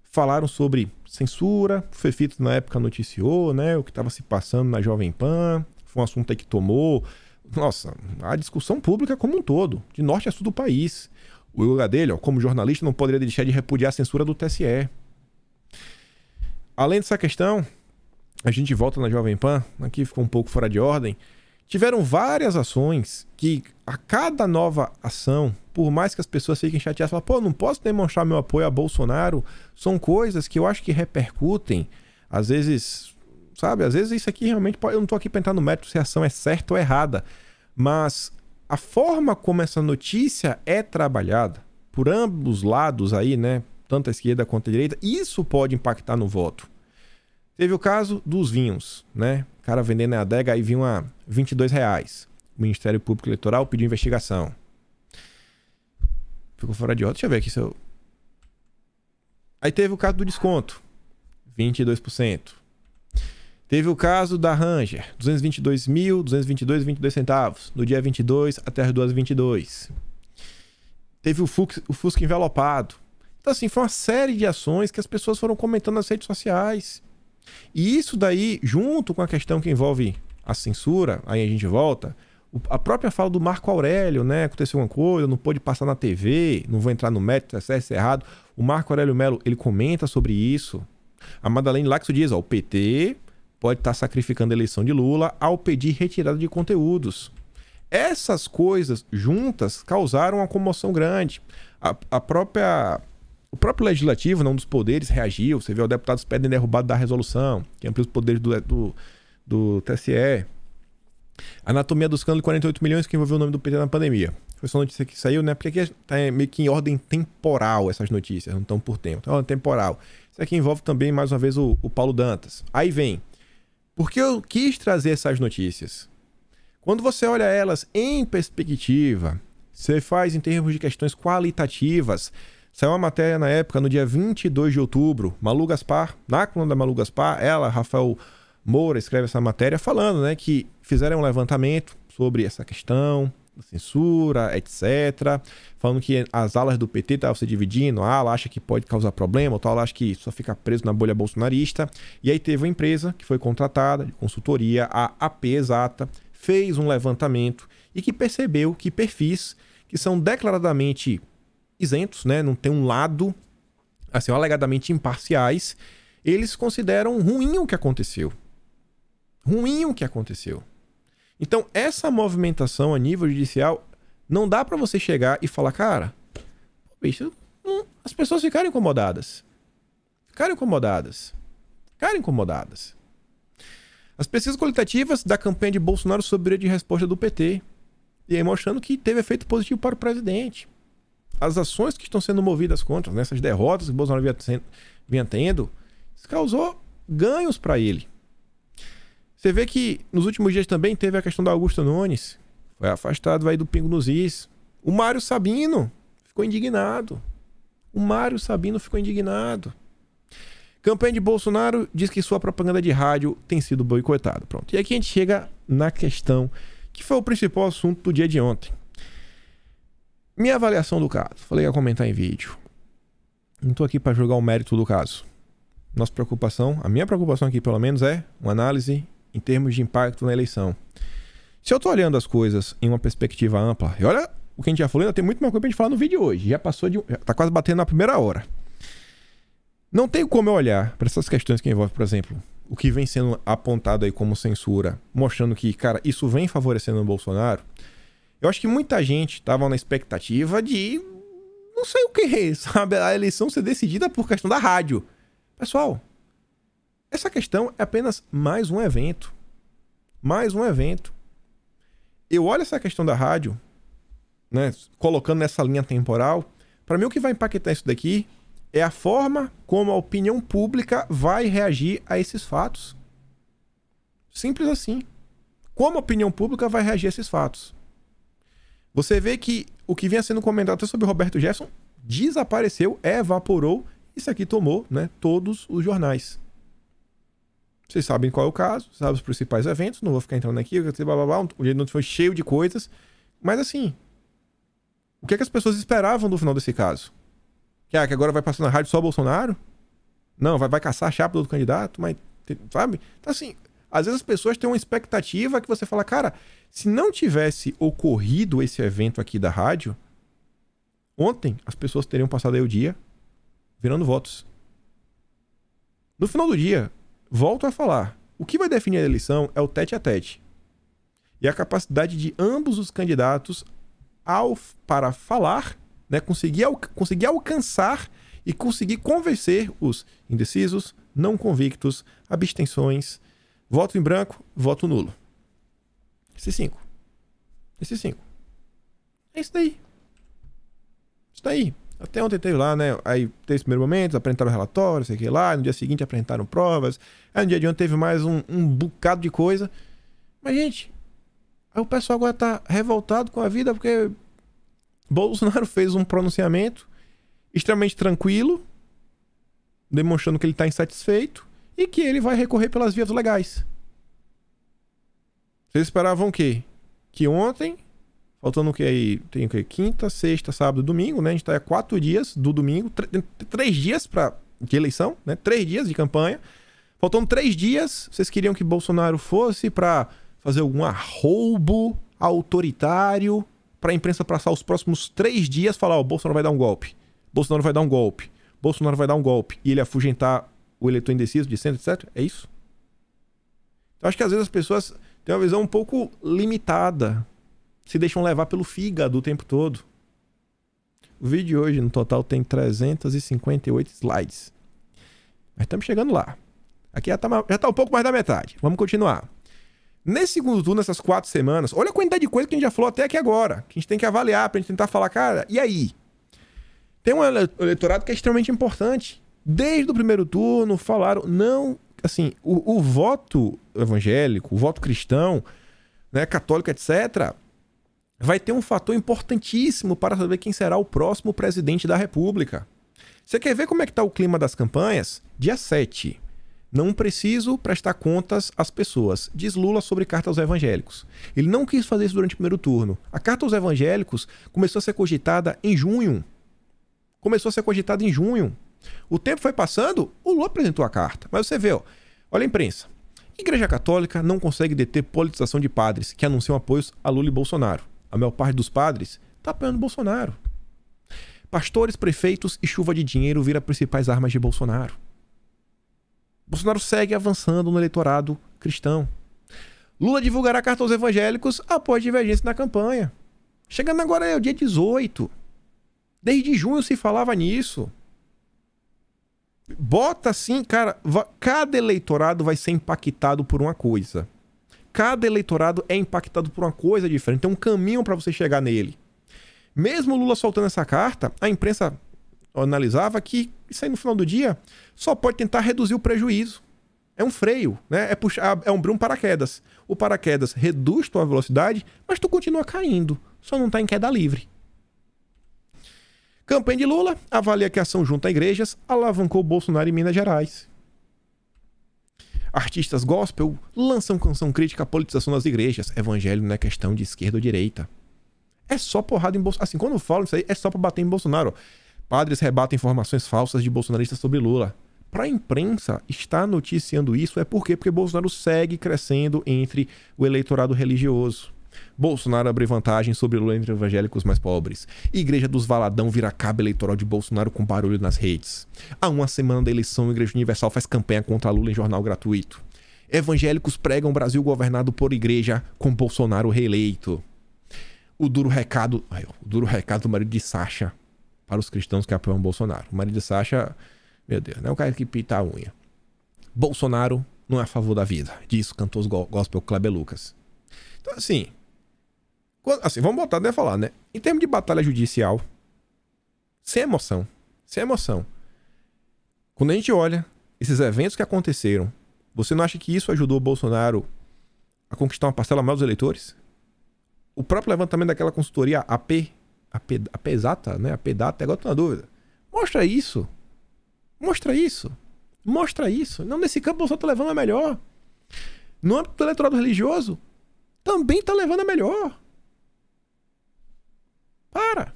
falaram sobre censura. O Fefito na época noticiou, né? O que estava se passando na Jovem Pan. Foi um assunto aí que tomou, nossa, a discussão pública como um todo, de norte a sul do país. O lugar dele, ó, como jornalista, não poderia deixar de repudiar a censura do TSE. Além dessa questão, a gente volta na Jovem Pan, aqui ficou um pouco fora de ordem. Tiveram várias ações que, a cada nova ação, por mais que as pessoas fiquem chateadas, falam, pô, não posso demonstrar meu apoio a Bolsonaro, são coisas que eu acho que repercutem, às vezes, sabe, às vezes isso aqui realmente, eu não tô aqui para entrar no mérito se a ação é certa ou errada, mas a forma como essa notícia é trabalhada, por ambos lados aí, né, tanto a esquerda quanto a direita, isso pode impactar no voto. Teve o caso dos vinhos, né? O cara vendendo na adega, aí vinha a R$22. O Ministério Público Eleitoral pediu investigação. Ficou fora de ordem. Deixa eu ver aqui se eu... Aí teve o caso do desconto. 22%. Teve o caso da Ranger. 222.222,22 centavos. No dia 22 até as 2h22. Teve o Fusca envelopado. Então, assim, foi uma série de ações que as pessoas foram comentando nas redes sociais. E isso daí, junto com a questão que envolve a censura, aí a gente volta, a própria fala do Marco Aurélio, né? Aconteceu uma coisa, não pôde passar na TV, não vou entrar no mérito, se é errado. O Marco Aurélio Melo, ele comenta sobre isso. A Madalene Laxo diz, ó, o PT pode estar sacrificando a eleição de Lula ao pedir retirada de conteúdos. Essas coisas juntas causaram uma comoção grande. A própria O próprio legislativo, não dos poderes, reagiu. Você vê os deputados pedem derrubada da resolução, que amplia os poderes do TSE. Anatomia do escândalo de 48 milhões que envolveu o nome do PT na pandemia. Foi só notícia que saiu, né? Porque aqui tá meio que em ordem temporal essas notícias, não estão por tempo. Então, ordem temporal. Isso aqui envolve também, mais uma vez, o Paulo Dantas. Aí vem. Por que eu quis trazer essas notícias? Quando você olha elas em perspectiva, você faz em termos de questões qualitativas. Saiu uma matéria na época, no dia 22 de outubro, Malu Gaspar, na coluna da Malu Gaspar, ela, Rafael Moura, escreve essa matéria falando, né, que fizeram um levantamento sobre essa questão, censura, etc. Falando que as alas do PT estavam se dividindo, a ala acha que pode causar problema, outra ala acha que só fica preso na bolha bolsonarista. E aí teve uma empresa que foi contratada, de consultoria, a AP Exata, fez um levantamento e que percebeu que perfis que são declaradamente isentos, né, não tem um lado, assim, alegadamente imparciais, eles consideram ruim o que aconteceu. Ruim o que aconteceu. Então, essa movimentação a nível judicial, não dá pra você chegar e falar, cara, bicho, as pessoas ficaram incomodadas. Ficaram incomodadas. Ficaram incomodadas. As pesquisas qualitativas da campanha de Bolsonaro sobre de resposta do PT. E aí mostrando que teve efeito positivo para o presidente. As ações que estão sendo movidas contra, nessas derrotas que o Bolsonaro vinha tendo, isso causou ganhos para ele. Você vê que nos últimos dias também teve a questão da Augusto Nunes. Foi afastado aí do Pingo nos Is. O Mário Sabino ficou indignado. O Mário Sabino ficou indignado. Campanha de Bolsonaro diz que sua propaganda de rádio tem sido boicotada. Pronto. E aqui a gente chega na questão que foi o principal assunto do dia de ontem. Minha avaliação do caso. Falei que ia comentar em vídeo. Não estou aqui para julgar o mérito do caso. Nossa preocupação, a minha preocupação aqui pelo menos é uma análise em termos de impacto na eleição. Se eu estou olhando as coisas em uma perspectiva ampla, e olha o que a gente já falou, ainda tem muito mais coisa pra gente falar no vídeo hoje. Já tá quase batendo na primeira hora. Não tem como eu olhar para essas questões que envolvem, por exemplo, o que vem sendo apontado aí como censura, mostrando que, cara, isso vem favorecendo o Bolsonaro. Eu acho que muita gente estava na expectativa de não sei o que, sabe? A eleição ser decidida por questão da rádio. Pessoal, essa questão é apenas mais um evento. Mais um evento. Eu olho essa questão da rádio, né, colocando nessa linha temporal. Para mim, o que vai impactar isso daqui é a forma como a opinião pública vai reagir a esses fatos. Simples assim. Como a opinião pública vai reagir a esses fatos. Você vê que o que vinha sendo comentado até sobre o Roberto Jefferson desapareceu, evaporou. Isso aqui tomou, né, todos os jornais. Vocês sabem qual é o caso, sabem os principais eventos, não vou ficar entrando aqui, blá, blá, blá, o dia de noite foi cheio de coisas. Mas assim, o que é que as pessoas esperavam do final desse caso? Que agora vai passar na rádio só o Bolsonaro? Não, vai caçar a chapa do outro candidato, mas, sabe? Então assim, às vezes as pessoas têm uma expectativa que você fala, cara, se não tivesse ocorrido esse evento aqui da rádio, ontem as pessoas teriam passado aí o dia virando votos. No final do dia, volto a falar, o que vai definir a eleição é o tete-a-tete. E a capacidade de ambos os candidatos para falar, né, conseguir alcançar e conseguir convencer os indecisos, não convictos, abstenções, voto em branco, voto nulo. Esses cinco. É isso daí. Isso daí. Até ontem teve lá, né? Aí teve esse primeiro momento, apresentaram relatório, sei que lá. No dia seguinte apresentaram provas. Aí no dia de ontem teve mais um bocado de coisa. Mas, gente, aí o pessoal agora tá revoltado com a vida porque Bolsonaro fez um pronunciamento extremamente tranquilo, demonstrando que ele tá insatisfeito e que ele vai recorrer pelas vias legais. Vocês esperavam o quê? Que ontem, faltando o que aí? Tem o quê? Quinta, sexta, sábado, domingo, né? A gente tá há 4 dias do domingo, 3 dias de eleição, né? 3 dias de campanha. Faltando 3 dias, vocês queriam que Bolsonaro fosse pra fazer algum arroubo autoritário pra imprensa passar os próximos 3 dias falar, ó, Bolsonaro vai dar um golpe. Bolsonaro vai dar um golpe. Bolsonaro vai dar um golpe. E ele afugentar o eleitor indeciso de centro, etc. É isso? Então acho que às vezes as pessoas têm uma visão um pouco limitada. Se deixam levar pelo fígado o tempo todo. O vídeo de hoje, no total, tem 358 slides. Mas estamos chegando lá. Aqui já tá um pouco mais da metade. Vamos continuar. Nesse segundo turno, nessas 4 semanas, olha a quantidade de coisa que a gente já falou até aqui agora. Que a gente tem que avaliar pra gente tentar falar, cara, e aí? Tem um eleitorado que é extremamente importante. Desde o primeiro turno, falaram, não... Assim, o voto evangélico, o voto cristão, né, católico, etc., vai ter um fator importantíssimo para saber quem será o próximo presidente da República. Você quer ver como é que está o clima das campanhas? Dia 7. Não preciso prestar contas às pessoas. Diz Lula sobre carta aos evangélicos. Ele não quis fazer isso durante o primeiro turno. A carta aos evangélicos começou a ser cogitada em junho. O tempo foi passando, o Lula apresentou a carta. Mas você vê, ó, olha a imprensa. Igreja Católica não consegue deter politização de padres que anunciam apoios a Lula e Bolsonaro. A maior parte dos padres está apoiando Bolsonaro. Pastores, prefeitos e chuva de dinheiro viram principais armas de Bolsonaro. Bolsonaro segue avançando no eleitorado cristão. Lula divulgará carta aos evangélicos após divergência na campanha. Chegando agora é o dia 18. Desde junho se falava nisso. Bota assim, cara, cada eleitorado vai ser impactado por uma coisa. Cada eleitorado é impactado por uma coisa diferente. Tem um caminho para você chegar nele. Mesmo Lula soltando essa carta, a imprensa analisava que isso aí no final do dia só pode tentar reduzir o prejuízo. É um freio, né? É um paraquedas. O paraquedas reduz tua velocidade, mas tu continua caindo. Só não tá em queda livre. Campanha de Lula avalia que a ação junto a igrejas alavancou Bolsonaro em Minas Gerais. Artistas gospel lançam canção crítica à politização das igrejas. Evangelho não é questão de esquerda ou direita. É só porrada em Bolsonaro. Assim, quando eu falo isso aí, é só pra bater em Bolsonaro. Padres rebatem informações falsas de bolsonaristas sobre Lula. Pra imprensa estar noticiando isso é por quê? Porque Bolsonaro segue crescendo entre o eleitorado religioso. Bolsonaro abre vantagem sobre Lula entre evangélicos mais pobres. Igreja dos Valadão vira cabo eleitoral de Bolsonaro com barulho nas redes. Há uma semana da eleição, a Igreja Universal faz campanha contra Lula em jornal gratuito. Evangélicos pregam Brasil governado por igreja com Bolsonaro reeleito. O duro recado do marido de Sasha para os cristãos que apoiam Bolsonaro. O marido de Sasha, meu Deus, não é o cara que pinta a unha. Bolsonaro não é a favor da vida. Diz o cantor gospel Kleber Lucas. Então, assim, vamos botar, né, falar, né? Em termos de batalha judicial, sem emoção. Quando a gente olha esses eventos que aconteceram, você não acha que isso ajudou o Bolsonaro a conquistar uma parcela maior dos eleitores? O próprio levantamento daquela consultoria AP Exata, né? AP Data, agora tô na dúvida. Mostra isso. Não, nesse campo o Bolsonaro tá levando a melhor. No âmbito do eleitorado religioso, também tá levando a melhor. Para.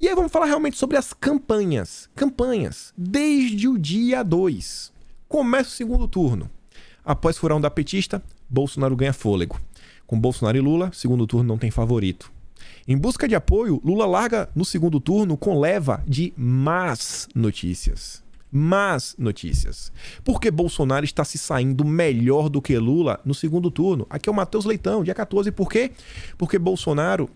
E aí vamos falar realmente sobre as campanhas. Desde o dia 2. Começa o segundo turno. Após furão da petista, Bolsonaro ganha fôlego. Com Bolsonaro e Lula, segundo turno não tem favorito. Em busca de apoio, Lula larga no segundo turno com leva de más notícias. Porque Bolsonaro está se saindo melhor do que Lula no segundo turno. Aqui é o Matheus Leitão, dia 14. Por quê? Porque Bolsonaro...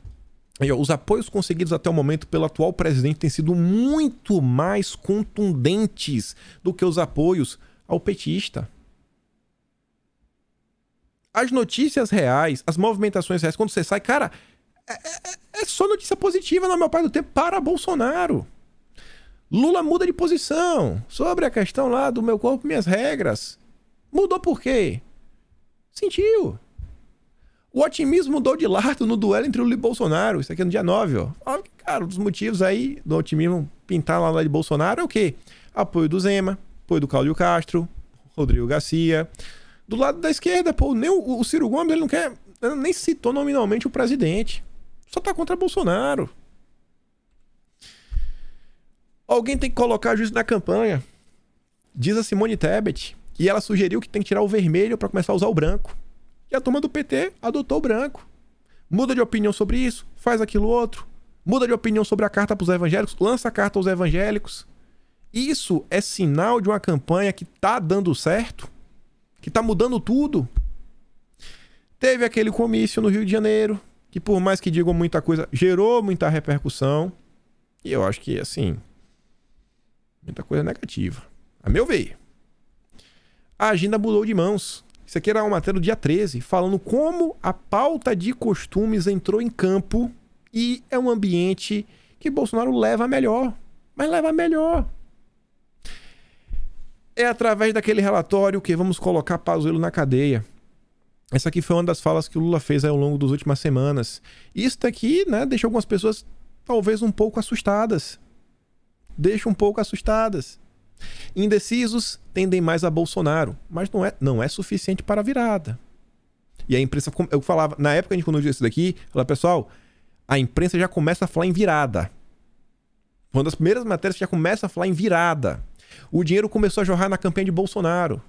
Os apoios conseguidos até o momento pelo atual presidente têm sido muito mais contundentes do que os apoios ao petista. As notícias reais, as movimentações reais, quando você sai, cara, é só notícia positiva na maior parte do tempo para Bolsonaro. Lula muda de posição sobre a questão lá do meu corpo, minhas regras. Mudou por quê? Sentiu. O otimismo mudou de lado no duelo entre Lula e Bolsonaro. Isso aqui é no dia 9, ó. Cara, um dos motivos aí do otimismo pintar lá de Bolsonaro é o quê? Apoio do Zema, apoio do Cláudio Castro, Rodrigo Garcia. Do lado da esquerda, pô, nem o Ciro Gomes, ele não quer... Nem citou nominalmente o presidente. Só tá contra Bolsonaro. Alguém tem que colocar juízo na campanha. Diz a Simone Tebet. E ela sugeriu que tem que tirar o vermelho para começar a usar o branco. E a turma do PT adotou o branco. Muda de opinião sobre isso, faz aquilo outro. Muda de opinião sobre a carta para os evangélicos, lança a carta aos evangélicos. Isso é sinal de uma campanha que tá dando certo, que tá mudando tudo. Teve aquele comício no Rio de Janeiro, que por mais que digam muita coisa, gerou muita repercussão. E eu acho que, assim, muita coisa negativa. A meu ver. A agenda mudou de mãos. Isso aqui era uma matéria do dia 13, falando como a pauta de costumes entrou em campo e é um ambiente que Bolsonaro leva a melhor. Mas leva a melhor. É através daquele relatório que vamos colocar Pazuello na cadeia. Essa aqui foi uma das falas que o Lula fez ao longo das últimas semanas. Isso daqui, né, deixou algumas pessoas talvez um pouco assustadas. Deixa um pouco assustadas. Indecisos tendem mais a Bolsonaro, mas não é suficiente para a virada. E a imprensa, eu falava, na época quando eu disse isso daqui, eu falava, pessoal, a imprensa já começa a falar em virada. Uma das primeiras matérias já começa a falar em virada. O dinheiro começou a jorrar na campanha de Bolsonaro.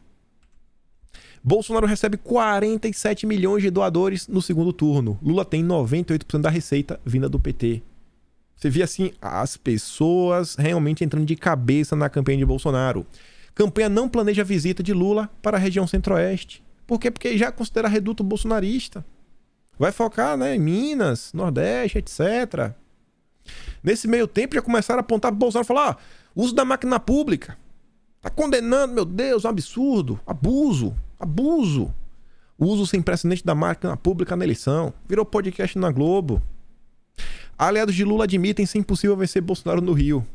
Bolsonaro recebe 47 milhões de doadores no segundo turno. Lula tem 98% da receita vinda do PT. Você vê assim, as pessoas realmente entrando de cabeça na campanha de Bolsonaro. Campanha não planeja visita de Lula para a região centro-oeste. Por quê? Porque já considera reduto bolsonarista. Vai focar, né, em Minas, Nordeste, etc. Nesse meio tempo já começaram a apontar para o Bolsonaro e falar: uso da máquina pública. Tá condenando, meu Deus, um absurdo. Abuso. O uso sem precedente da máquina pública na eleição. Virou podcast na Globo. Aliados de Lula admitem ser impossível vencer Bolsonaro no Rio.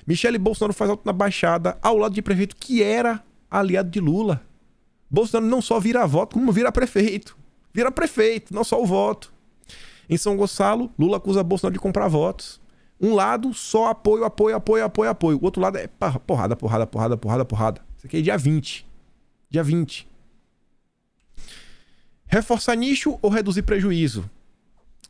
Michele Bolsonaro faz alto na Baixada, ao lado de prefeito que era aliado de Lula. Bolsonaro não só vira voto, como vira prefeito. Vira prefeito, não só o voto. Em São Gonçalo, Lula acusa Bolsonaro de comprar votos. Um lado, só apoio. O outro lado é porrada. Isso aqui é dia 20. Dia 20. Reforçar nicho ou reduzir prejuízo?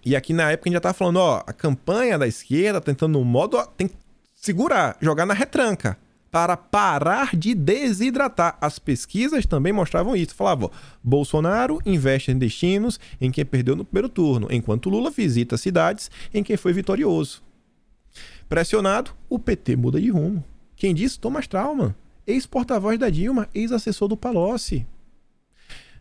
E aqui na época a gente já tava falando, ó, a campanha da esquerda tentando no modo, ó, tem que segurar, jogar na retranca, para parar de desidratar. As pesquisas também mostravam isso. Falavam, ó, Bolsonaro investe em destinos em quem perdeu no primeiro turno, enquanto Lula visita cidades em quem foi vitorioso. Pressionado, o PT muda de rumo. Quem disse? Thomas Trauman, ex-porta-voz da Dilma, ex-assessor do Palocci.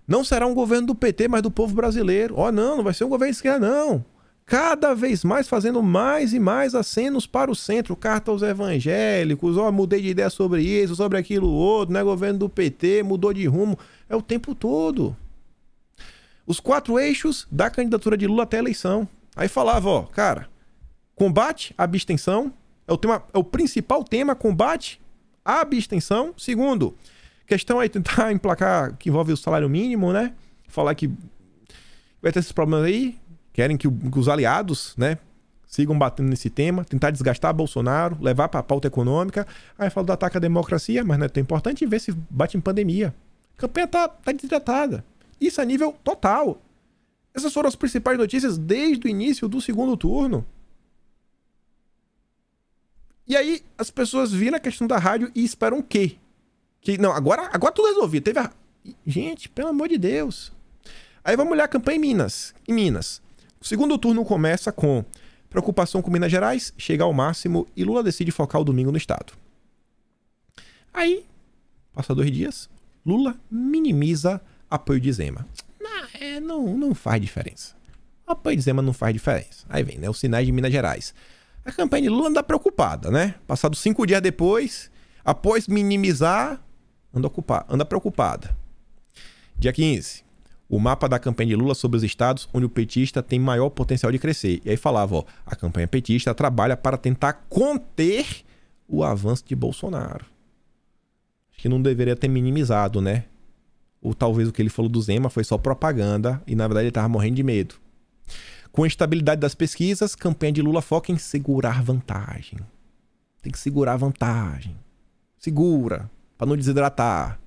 Não será um governo do PT, mas do povo brasileiro. Ó, não vai ser um governo de esquerda, não. Cada vez mais fazendo mais e mais acenos para o centro. Carta aos evangélicos, ó, mudei de ideia sobre isso, sobre aquilo outro, não é governo do PT, mudou de rumo. É o tempo todo. Os 4 eixos da candidatura de Lula até a eleição. Aí falava, ó, cara, combate à abstenção, é o principal tema, combate à abstenção. Segundo, questão aí tentar emplacar que envolve o salário mínimo, né? Falar que vai ter esses problemas aí. Querem que os aliados, né, sigam batendo nesse tema. Tentar desgastar Bolsonaro, levar para a pauta econômica. Aí fala do ataque à democracia, mas não é tão importante ver se bate em pandemia. A campanha tá desidratada. Isso a nível total. Essas foram as principais notícias desde o início do segundo turno. E aí as pessoas viram a questão da rádio e esperam o quê? Que, não, agora tudo resolvido. Teve a... Gente, pelo amor de Deus. Aí vamos olhar a campanha em Minas. O segundo turno começa com preocupação com Minas Gerais, chega ao máximo e Lula decide focar o domingo no estado. Aí, passa 2 dias, Lula minimiza apoio de Zema. Não faz diferença. O apoio de Zema não faz diferença. Aí vem, né, os sinais de Minas Gerais. A campanha de Lula anda preocupada, né? Passados 5 dias depois, após minimizar, anda preocupada. Dia 15, o mapa da campanha de Lula sobre os estados onde o petista tem maior potencial de crescer. E aí falava, ó, a campanha petista trabalha para tentar conter o avanço de Bolsonaro. Acho que não deveria ter minimizado, né? Ou talvez o que ele falou do Zema foi só propaganda e na verdade ele estava morrendo de medo. Com a estabilidade das pesquisas, campanha de Lula foca em segurar vantagem. Tem que segurar a vantagem. Segura, para não desidratar.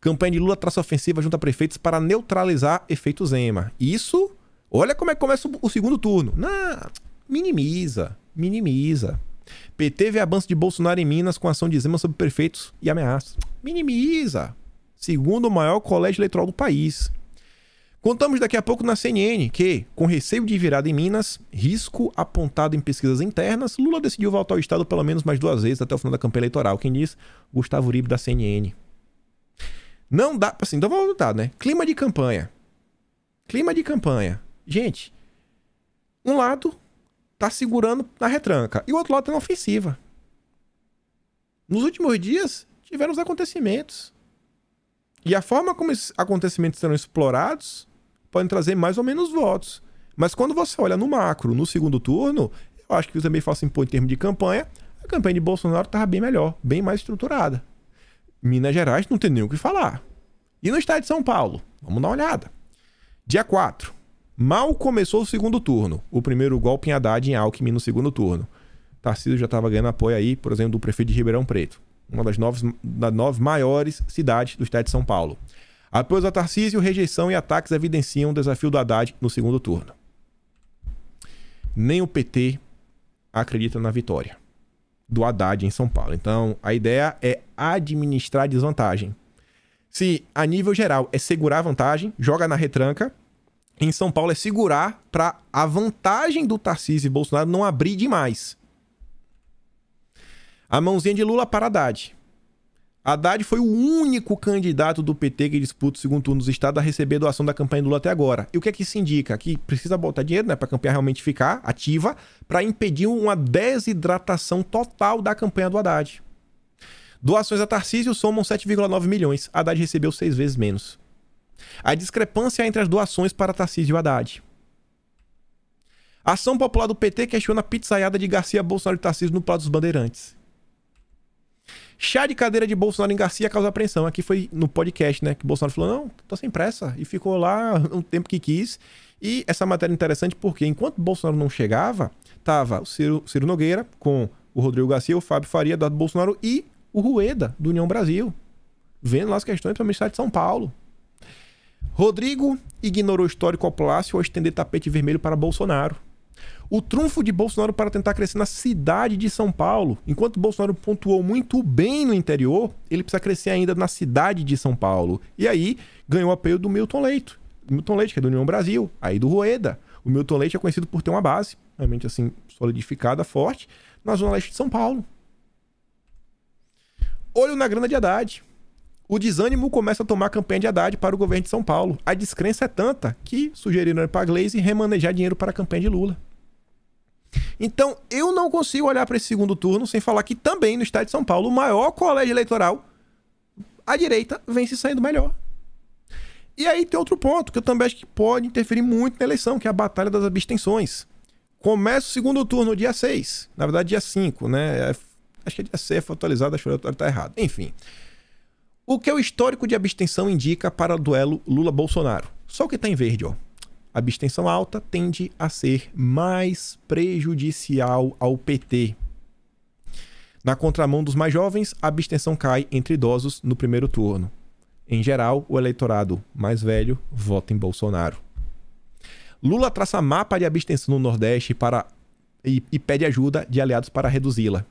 Campanha de Lula traça ofensiva junto a prefeitos para neutralizar efeito Zema. Isso, olha como é que começa o segundo turno. Não, minimiza. PT vê avanço de Bolsonaro em Minas com ação de Zema sobre prefeitos e ameaças. Minimiza. Segundo maior colégio eleitoral do país. Contamos daqui a pouco na CNN que, com receio de virada em Minas, risco apontado em pesquisas internas, Lula decidiu voltar ao estado pelo menos mais 2 vezes até o final da campanha eleitoral. Quem diz? Gustavo Uribe, da CNN. Não dá, assim, então vamos voltar, né? Clima de campanha. Gente, um lado tá segurando na retranca. E o outro lado tá na ofensiva. Nos últimos dias, tiveram os acontecimentos. E a forma como esses acontecimentos serão explorados podem trazer mais ou menos votos. Mas quando você olha no macro, no segundo turno, eu acho que você também fala assim, pô, em termos de campanha, a campanha de Bolsonaro estava bem melhor, bem mais estruturada. Minas Gerais não tem nem o que falar. E no estado de São Paulo? Vamos dar uma olhada. Dia 4. Mal começou o segundo turno. O primeiro golpe em Haddad em Alckmin no segundo turno. Tarcísio já estava ganhando apoio aí, por exemplo, do prefeito de Ribeirão Preto. Uma das 9 maiores cidades do estado de São Paulo. Apoios a Tarcísio, rejeição e ataques evidenciam o desafio do Haddad no segundo turno. Nem o PT acredita na vitória do Haddad em São Paulo. Então, a ideia é administrar a desvantagem. Se a nível geral é segurar a vantagem, joga na retranca. Em São Paulo é segurar para a vantagem do Tarcísio e Bolsonaro não abrir demais. A mãozinha de Lula para Haddad. Haddad foi o único candidato do PT que disputa o segundo turno dos estados a receber doação da campanha do Lula até agora. E o que é que isso indica? Que precisa botar dinheiro, né, para a campanha realmente ficar ativa, para impedir uma desidratação total da campanha do Haddad. Doações a Tarcísio somam 7,9 milhões. Haddad recebeu 6 vezes menos. A discrepância entre as doações para Tarcísio e Haddad. A ação popular do PT questiona a pizzaiada de Garcia, Bolsonaro e Tarcísio no Prato dos Bandeirantes. Chá de cadeira de Bolsonaro em Garcia causa apreensão. Aqui foi no podcast, né? Que Bolsonaro falou, não, tô sem pressa. E ficou lá um tempo que quis. E essa matéria é interessante porque enquanto Bolsonaro não chegava, tava o Ciro Nogueira com o Rodrigo Garcia, o Fábio Faria, do Bolsonaro e o Rueda, do União Brasil. Vendo lá as questões para o Estado de São Paulo. Rodrigo ignorou o histórico ao Palácio ao estender tapete vermelho para Bolsonaro. O trunfo de Bolsonaro para tentar crescer na cidade de São Paulo. Enquanto Bolsonaro pontuou muito bem no interior, ele precisa crescer ainda na cidade de São Paulo. E aí ganhou o apoio do Milton Leite. Milton Leite, que é do União Brasil. Aí do Rueda. O Milton Leite é conhecido por ter uma base, realmente assim, solidificada, forte, na zona leste de São Paulo. Olho na grana de Haddad. O desânimo começa a tomar a campanha de Haddad para o governo de São Paulo. A descrença é tanta que sugeriram para a Gleisi remanejar dinheiro para a campanha de Lula. Então, eu não consigo olhar para esse segundo turno sem falar que também no estado de São Paulo, o maior colégio eleitoral, a direita vem se saindo melhor. E aí tem outro ponto que eu também acho que pode interferir muito na eleição, que é a batalha das abstenções. Começa o segundo turno dia 6, na verdade dia 5, né? Acho que é dia 6, foi atualizado, acho que tá errado. Enfim. O que o histórico de abstenção indica para o duelo Lula-Bolsonaro? Só o que está em verde, ó. A abstenção alta tende a ser mais prejudicial ao PT. Na contramão dos mais jovens, a abstenção cai entre idosos no primeiro turno. Em geral, o eleitorado mais velho vota em Bolsonaro. Lula traça mapa de abstenção no Nordeste e pede ajuda de aliados para reduzi-la.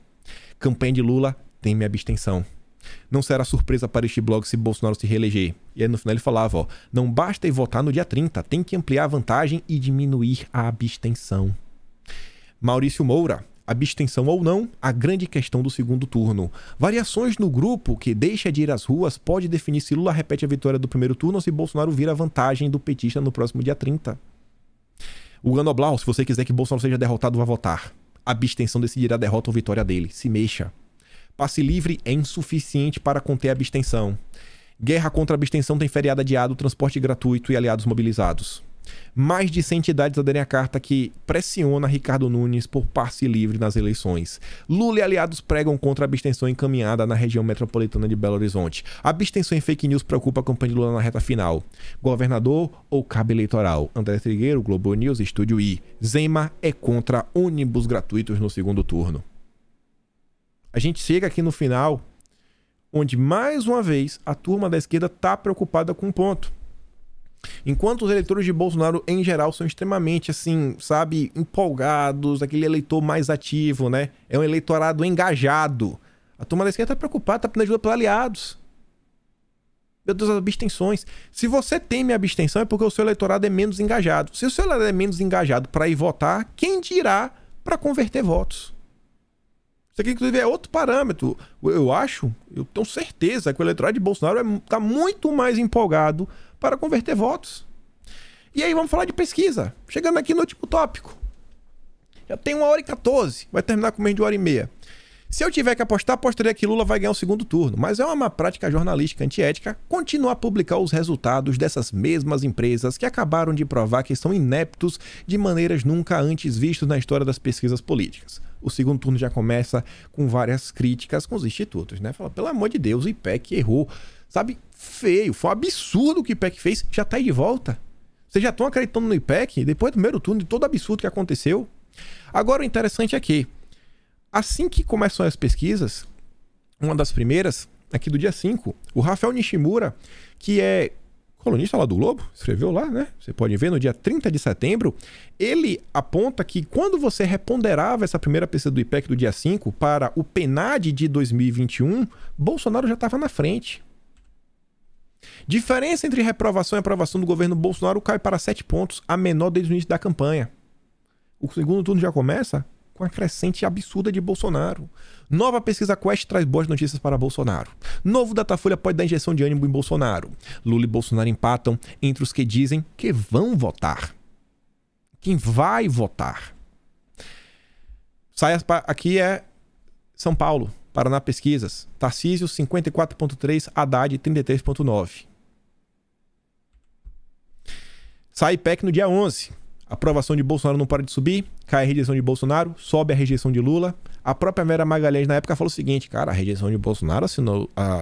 Campanha de Lula teme abstenção. Não será surpresa para este blog se Bolsonaro se reeleger. E aí no final ele falava, ó, não basta ir votar no dia 30, tem que ampliar a vantagem e diminuir a abstenção. Maurício Moura, abstenção ou não, a grande questão do segundo turno. Variações no grupo que deixa de ir às ruas pode definir se Lula repete a vitória do primeiro turno ou se Bolsonaro vira a vantagem do petista no próximo dia 30. O Ganoblau, se você quiser que Bolsonaro seja derrotado, vá votar. A abstenção decidirá a derrota ou vitória dele. Se mexa. Passe livre é insuficiente para conter a abstenção. Guerra contra a abstenção tem feriado adiado, transporte gratuito e aliados mobilizados. Mais de 100 entidades aderem à carta que pressiona Ricardo Nunes por passe livre nas eleições. Lula e aliados pregam contra a abstenção encaminhada na região metropolitana de Belo Horizonte. A abstenção em fake news preocupa a campanha de Lula na reta final. Governador ou cabo eleitoral? André Trigueiro, Globo News, Estúdio I. Zema é contra ônibus gratuitos no segundo turno. A gente chega aqui no final, onde mais uma vez a turma da esquerda está preocupada com um ponto. Enquanto os eleitores de Bolsonaro, em geral, são extremamente, assim, sabe, empolgados, aquele eleitor mais ativo, né? É um eleitorado engajado. A turma da esquerda está preocupada, está pedindo ajuda pelos aliados. Meu Deus, as abstenções. Se você teme a abstenção é porque o seu eleitorado é menos engajado. Se o seu eleitorado é menos engajado para ir votar, quem dirá para converter votos? Isso aqui, inclusive, é outro parâmetro. Eu tenho certeza que o eleitorado de Bolsonaro está muito mais empolgado para converter votos. E aí vamos falar de pesquisa. Chegando aqui no último tópico. Já tem 1h14, vai terminar com menos de 1h30. Se eu tiver que apostar, apostaria que Lula vai ganhar o segundo turno. Mas é uma má prática jornalística antiética continuar a publicar os resultados dessas mesmas empresas que acabaram de provar que são ineptos de maneiras nunca antes vistas na história das pesquisas políticas. O segundo turno já começa com várias críticas com os institutos, né? Fala, pelo amor de Deus, o IPEC errou. Sabe, feio, foi um absurdo o que o IPEC fez, já tá aí de volta. Vocês já estão acreditando no IPEC depois do primeiro turno de todo absurdo que aconteceu? Agora o interessante é que assim que começam as pesquisas, uma das primeiras, aqui do dia 5, o Rafael Nishimura, que é colunista lá do Globo, escreveu lá, né? Você pode ver no dia 30 de setembro, ele aponta que quando você reponderava essa primeira pesquisa do IPEC do dia 5 para o PNAD de 2021, Bolsonaro já estava na frente. Diferença entre reprovação e aprovação do governo Bolsonaro cai para 7 pontos, a menor desde o início da campanha. O segundo turno já começa com a crescente absurda de Bolsonaro. Nova pesquisa Quest traz boas notícias para Bolsonaro. Novo Datafolha pode dar injeção de ânimo em Bolsonaro. Lula e Bolsonaro empatam entre os que dizem que vão votar. Quem vai votar? Aqui é São Paulo, Paraná Pesquisas. Tarcísio 54,3, Haddad 33,9. Sai IPEC no dia 11. Aprovação de Bolsonaro não para de subir, cai a rejeição de Bolsonaro, sobe a rejeição de Lula. A própria Vera Magalhães na época falou o seguinte, cara, a rejeição de Bolsonaro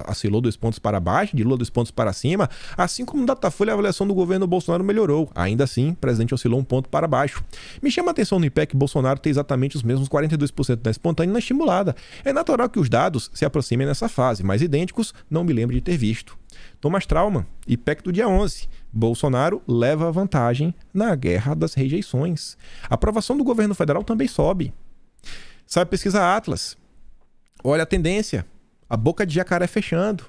oscilou 2 pontos para baixo, de Lula 2 pontos para cima, assim como no Datafolha a avaliação do governo Bolsonaro melhorou. Ainda assim, o presidente oscilou 1 ponto para baixo. Me chama a atenção no IPEC que Bolsonaro tem exatamente os mesmos 42% da espontânea e na estimulada. É natural que os dados se aproximem nessa fase, mas idênticos não me lembro de ter visto. Thomas Trauman, IPEC do dia 11. Bolsonaro leva vantagem na guerra das rejeições. A aprovação do governo federal também sobe. Sai a pesquisa Atlas. Olha a tendência. A boca de jacaré fechando.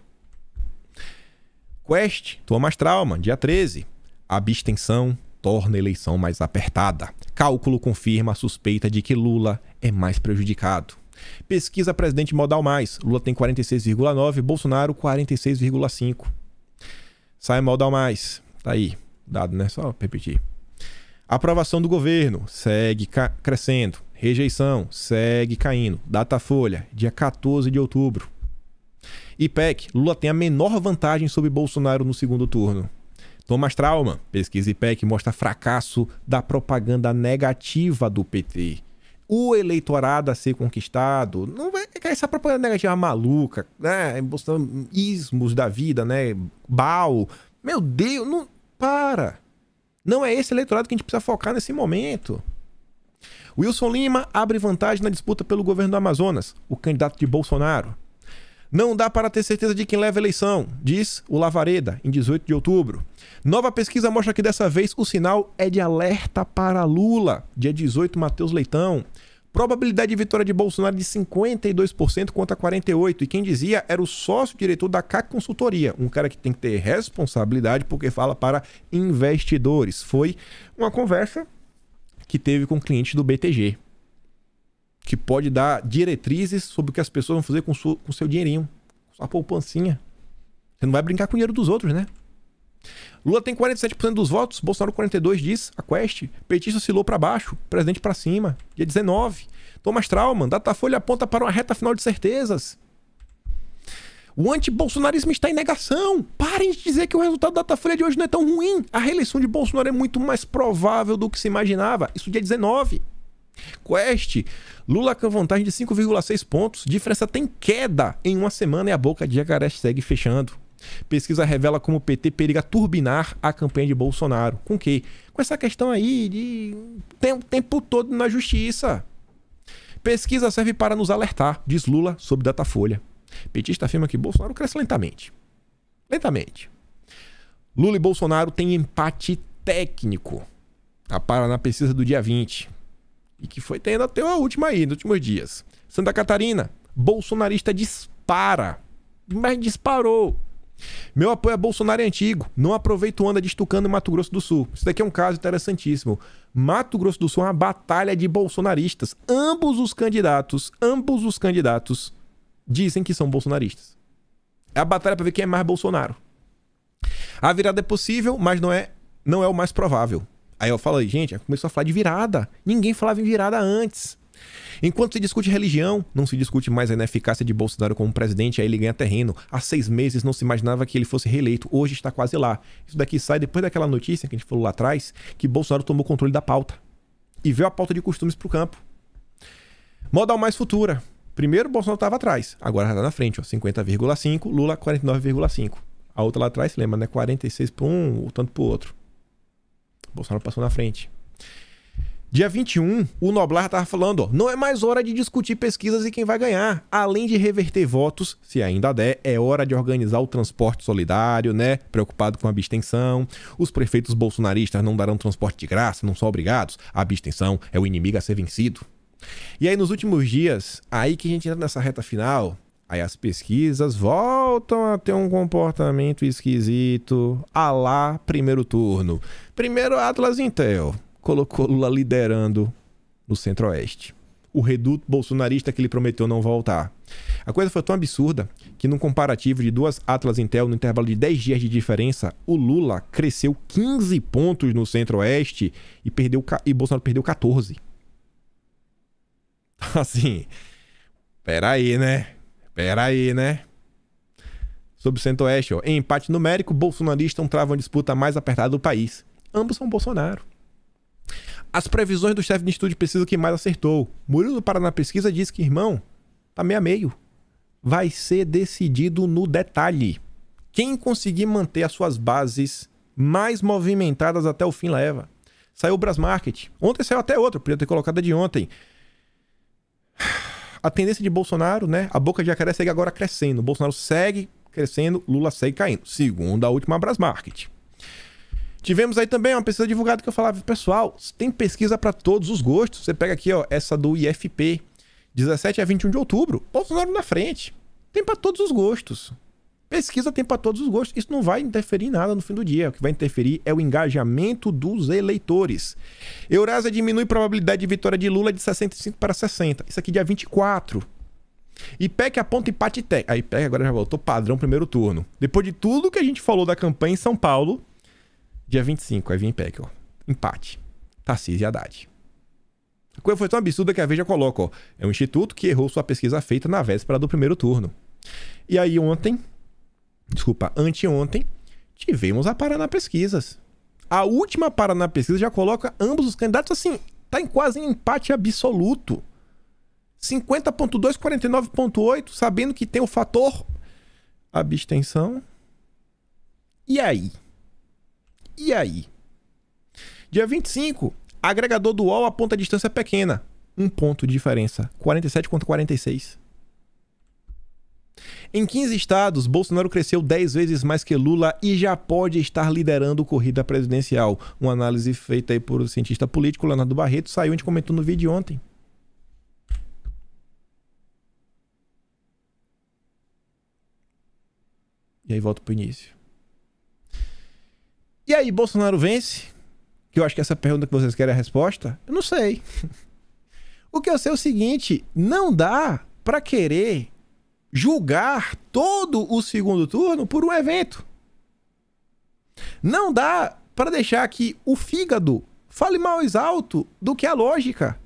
Quest, Thomas Trauman, dia 13. Abstenção torna a eleição mais apertada. Cálculo confirma a suspeita de que Lula é mais prejudicado. Pesquisa Presidente Modal Mais. Lula tem 46,9, Bolsonaro 46,5. Sai Modal Mais. Tá aí. Dado, né? Só repetir. Aprovação do governo. Segue crescendo. Rejeição. Segue caindo. Datafolha. Dia 14 de outubro. IPEC. Lula tem a menor vantagem sobre Bolsonaro no segundo turno. Thomas Trauman. Pesquisa IPEC mostra fracasso da propaganda negativa do PT. O eleitorado a ser conquistado não vai essa propaganda negativa maluca, né? Ismos da vida, né? Bal. Meu Deus, não para. Não é esse eleitorado que a gente precisa focar nesse momento. Wilson Lima abre vantagem na disputa pelo governo do Amazonas, o candidato de Bolsonaro. Não dá para ter certeza de quem leva a eleição, diz o Lavareda, em 18 de outubro. Nova pesquisa mostra que dessa vez o sinal é de alerta para Lula. Dia 18, Matheus Leitão. Probabilidade de vitória de Bolsonaro de 52% contra 48%. E quem dizia era o sócio-diretor da CAC Consultoria. Um cara que tem que ter responsabilidade porque fala para investidores. Foi uma conversa que teve com clientes do BTG. Que pode dar diretrizes sobre o que as pessoas vão fazer com seu dinheirinho. Com sua poupancinha. Você não vai brincar com o dinheiro dos outros, né? Lula tem 47% dos votos, Bolsonaro 42%, diz a Quest. Petista oscilou para baixo, presidente para cima. Dia 19. Thomas Trauman, Datafolha aponta para uma reta final de certezas. O anti-bolsonarismo está em negação. Parem de dizer que o resultado da Datafolha de hoje não é tão ruim. A reeleição de Bolsonaro é muito mais provável do que se imaginava. Isso dia 19. Quest, Lula com vantagem de 5,6 pontos. Diferença tem queda em uma semana e a boca de jacaré segue fechando. Pesquisa revela como o PT periga turbinar a campanha de Bolsonaro. Com o quê? Com essa questão aí de o tempo todo na justiça. Pesquisa serve para nos alertar, diz Lula sobre Datafolha. Petista afirma que Bolsonaro cresce lentamente. Lentamente. Lula e Bolsonaro têm empate técnico. Na pesquisa do dia 20. E que foi tendo até a última aí, nos últimos dias. Santa Catarina. Bolsonarista dispara. Mas disparou. Meu apoio a Bolsonaro é antigo. Não aproveito onda de Tucano e Mato Grosso do Sul. Isso daqui é um caso interessantíssimo. Mato Grosso do Sul é uma batalha de bolsonaristas. Ambos os candidatos dizem que são bolsonaristas. É a batalha para ver quem é mais Bolsonaro. A virada é possível, mas não é o mais provável. Aí eu falo, gente, começou a falar de virada. Ninguém falava em virada antes. Enquanto se discute religião, não se discute mais a ineficácia de Bolsonaro como presidente, aí ele ganha terreno. Há 6 meses não se imaginava que ele fosse reeleito, hoje está quase lá. Isso daqui sai depois daquela notícia que a gente falou lá atrás, que Bolsonaro tomou controle da pauta. E veio a pauta de costumes pro campo. Modal mais futura. Primeiro, Bolsonaro estava atrás, agora já está na frente, ó, 50,5, Lula 49,5. A outra lá atrás, lembra, né? 46 para um, o tanto para o outro. Bolsonaro passou na frente. Dia 21, o Noblar estava falando, ó, não é mais hora de discutir pesquisas e quem vai ganhar. Além de reverter votos, se ainda der, é hora de organizar o transporte solidário, né? Preocupado com a abstenção. Os prefeitos bolsonaristas não darão transporte de graça, não são obrigados. A abstenção é o inimigo a ser vencido. E aí, nos últimos dias, aí que a gente entra nessa reta final, aí as pesquisas voltam a ter um comportamento esquisito, à lá primeiro turno. Primeiro, Atlas Intel colocou Lula liderando no Centro-Oeste. O reduto bolsonarista que ele prometeu não voltar. A coisa foi tão absurda que, num comparativo de 2 Atlas Intel no intervalo de 10 dias de diferença, o Lula cresceu 15 pontos no Centro-Oeste e Bolsonaro perdeu 14. Assim, peraí, né? Sobre o Centro-Oeste, ó, em empate numérico, bolsonaristas travam a disputa mais apertada do país. Ambos são Bolsonaro. As previsões do chefe de instituto de pesquisa que mais acertou. Murilo do Paraná Pesquisa diz que, irmão, tá meio a meio. Vai ser decidido no detalhe. Quem conseguir manter as suas bases mais movimentadas até o fim leva. Saiu o Brasmarket. Ontem saiu até outro, podia ter colocado a de ontem. A tendência de Bolsonaro, né? A boca de jacaré segue agora crescendo. Bolsonaro segue crescendo, Lula segue caindo. Segundo a última Brasmarket. Tivemos aí também uma pesquisa divulgada que eu falava, pessoal, tem pesquisa para todos os gostos. Você pega aqui, ó, essa do IFP, 17 a 21 de outubro. Bolsonaro na frente. Tem para todos os gostos. Pesquisa tem para todos os gostos. Isso não vai interferir em nada no fim do dia. O que vai interferir é o engajamento dos eleitores. Eurásia diminui a probabilidade de vitória de Lula de 65 para 60. Isso aqui dia 24. IPEC aponta empate técnico. A IPEC agora já voltou padrão primeiro turno. Depois de tudo que a gente falou da campanha em São Paulo, dia 25, aí vem IPEC, ó. Empate. Tarcísio e Haddad. A coisa foi tão absurda que a Veja coloca, ó. É um instituto que errou sua pesquisa feita na véspera do primeiro turno. E aí anteontem, tivemos a Paraná Pesquisas. A última Paraná Pesquisa já coloca ambos os candidatos assim, tá em quase empate absoluto. 50.2, 49.8, sabendo que tem o fator abstenção. E aí? Dia 25, agregador do UOL aponta a distância pequena. 1 ponto de diferença, 47 contra 46. Em 15 estados, Bolsonaro cresceu 10 vezes mais que Lula e já pode estar liderando corrida presidencial. Uma análise feita aí por um cientista político, Leonardo Barreto, saiu, a gente comentou no vídeo ontem. E aí volta pro início. E aí, Bolsonaro vence? Que eu acho que essa pergunta que vocês querem a resposta, eu não sei. O que eu sei é o seguinte, não dá pra querer julgar todo o segundo turno por um evento. Não dá para deixar que o fígado fale mais alto do que a lógica.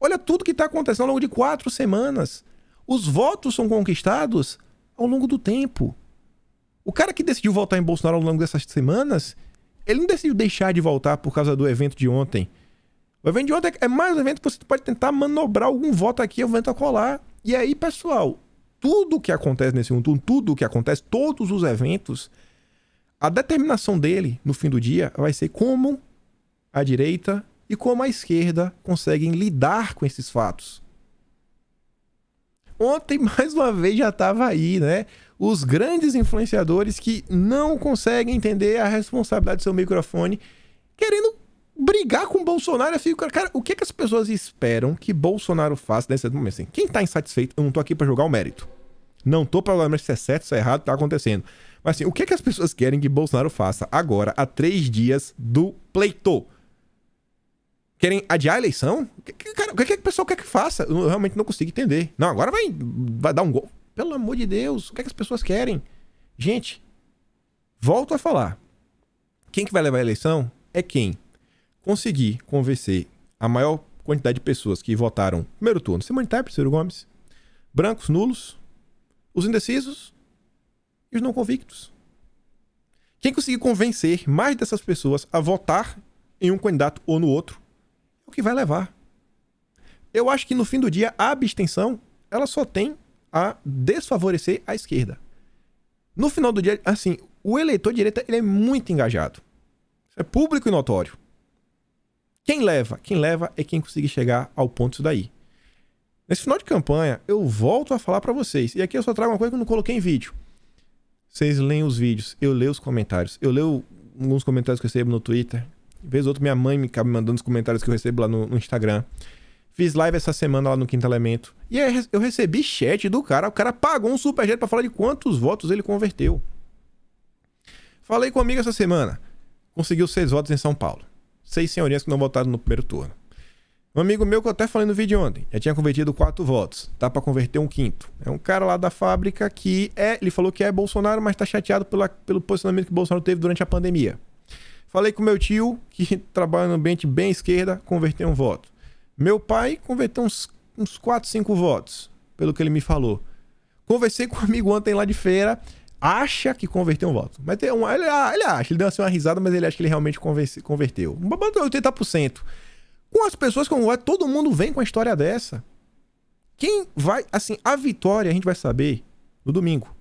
Olha tudo que está acontecendo ao longo de 4 semanas. Os votos são conquistados ao longo do tempo. O cara que decidiu votar em Bolsonaro ao longo dessas semanas, ele não decidiu deixar de votar por causa do evento de ontem. O evento de ontem é mais um evento que você pode tentar manobrar algum voto aqui, o evento a colar. E aí, pessoal, tudo que acontece nesse segundo turno, tudo que acontece, todos os eventos, a determinação dele no fim do dia vai ser como a direita e como a esquerda conseguem lidar com esses fatos. Ontem, mais uma vez, já estava aí, né? Os grandes influenciadores que não conseguem entender a responsabilidade do seu microfone, querendo brigar com o Bolsonaro. Eu fico, cara, o que as pessoas esperam que Bolsonaro faça nesse momento? Assim, quem tá insatisfeito, eu não tô aqui pra julgar o mérito. Não tô pra falar se é certo, se é errado, tá acontecendo. Mas assim, o que as pessoas querem que Bolsonaro faça agora, a 3 dias do pleito? Querem adiar a eleição? Cara, o que o pessoal quer que faça? Eu realmente não consigo entender. Não, agora vai dar um gol. Pelo amor de Deus, o que as pessoas querem? Gente, volto a falar. Quem que vai levar a eleição é quem conseguir convencer a maior quantidade de pessoas que votaram no primeiro turno, Simone Tebet, Ciro Gomes, brancos, nulos, os indecisos e os não convictos. Quem conseguir convencer mais dessas pessoas a votar em um candidato ou no outro é o que vai levar. Eu acho que no fim do dia a abstenção ela só tem a desfavorecer a esquerda. No final do dia, assim, o eleitor de direita ele é muito engajado. Isso é público e notório. Quem leva? Quem leva é quem conseguir chegar ao ponto disso daí. Nesse final de campanha, eu volto a falar pra vocês. E aqui eu só trago uma coisa que eu não coloquei em vídeo. Vocês leem os vídeos, eu leio os comentários. Eu leio alguns comentários que eu recebo no Twitter. De vez ou outra, minha mãe me acaba me mandando os comentários que eu recebo lá no Instagram. Fiz live essa semana lá no Quinto Elemento. E aí eu recebi chat do cara. O cara pagou um superchat pra falar de quantos votos ele converteu. Falei com um amigo essa semana. Conseguiu 6 votos em São Paulo. 6 senhorinhas que não votaram no primeiro turno. Um amigo meu que eu até falei no vídeo ontem. Já tinha convertido 4 votos. Dá pra converter um quinto. É um cara lá da fábrica que ele falou que é Bolsonaro, mas tá chateado pelo posicionamento que o Bolsonaro teve durante a pandemia. Falei com meu tio, que trabalha no ambiente bem esquerda, converteu um voto. Meu pai converteu uns 4, 5 votos, pelo que ele me falou. Conversei com um amigo ontem lá de feira, acha que converteu um voto. Mas ele acha, ele deu assim uma risada, mas ele acha que ele realmente converteu. 80%. Com as pessoas como vai, todo mundo vem com a história dessa. Quem vai, assim, a vitória a gente vai saber no domingo.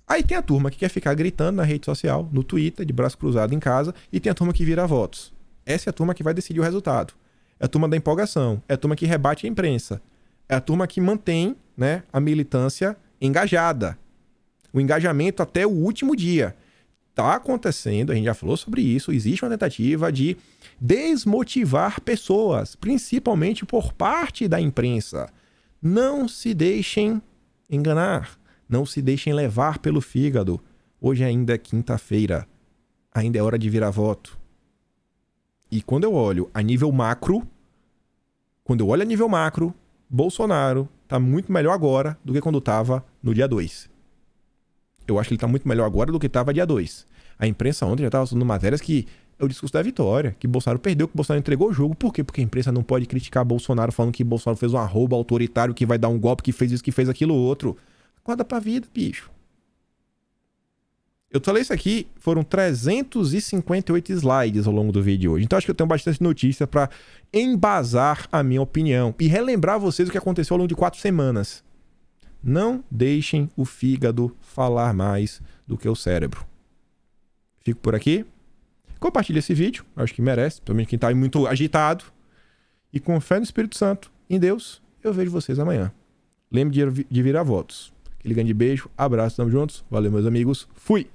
Aí tem a turma que quer ficar gritando na rede social, no Twitter, de braço cruzado em casa, e tem a turma que vira votos. Essa é a turma que vai decidir o resultado. É a turma da empolgação, é a turma que rebate a imprensa, é a turma que mantém, né, a militância engajada. O engajamento até o último dia. Tá acontecendo, a gente já falou sobre isso, existe uma tentativa de desmotivar pessoas, principalmente por parte da imprensa. Não se deixem enganar, não se deixem levar pelo fígado. Hoje ainda é quinta-feira, ainda é hora de virar voto. E quando eu olho a nível macro, Bolsonaro tá muito melhor agora do que quando tava no dia 2. Eu acho que ele tá muito melhor agora do que tava dia 2. A imprensa ontem já tava falando matérias que é o discurso da vitória, que Bolsonaro perdeu, que Bolsonaro entregou o jogo. Por quê? Porque a imprensa não pode criticar Bolsonaro falando que Bolsonaro fez um arroba autoritário, que vai dar um golpe, que fez isso, que fez aquilo outro. Acorda pra vida, bicho. Eu falei isso aqui, foram 358 slides ao longo do vídeo de hoje. Então acho que eu tenho bastante notícia para embasar a minha opinião e relembrar vocês o que aconteceu ao longo de 4 semanas. Não deixem o fígado falar mais do que o cérebro. Fico por aqui. Compartilhe esse vídeo, acho que merece, pelo menos quem está muito agitado. E com fé no Espírito Santo, em Deus, eu vejo vocês amanhã. Lembre de virar votos. Aquele grande beijo, abraço, tamo juntos. Valeu, meus amigos. Fui!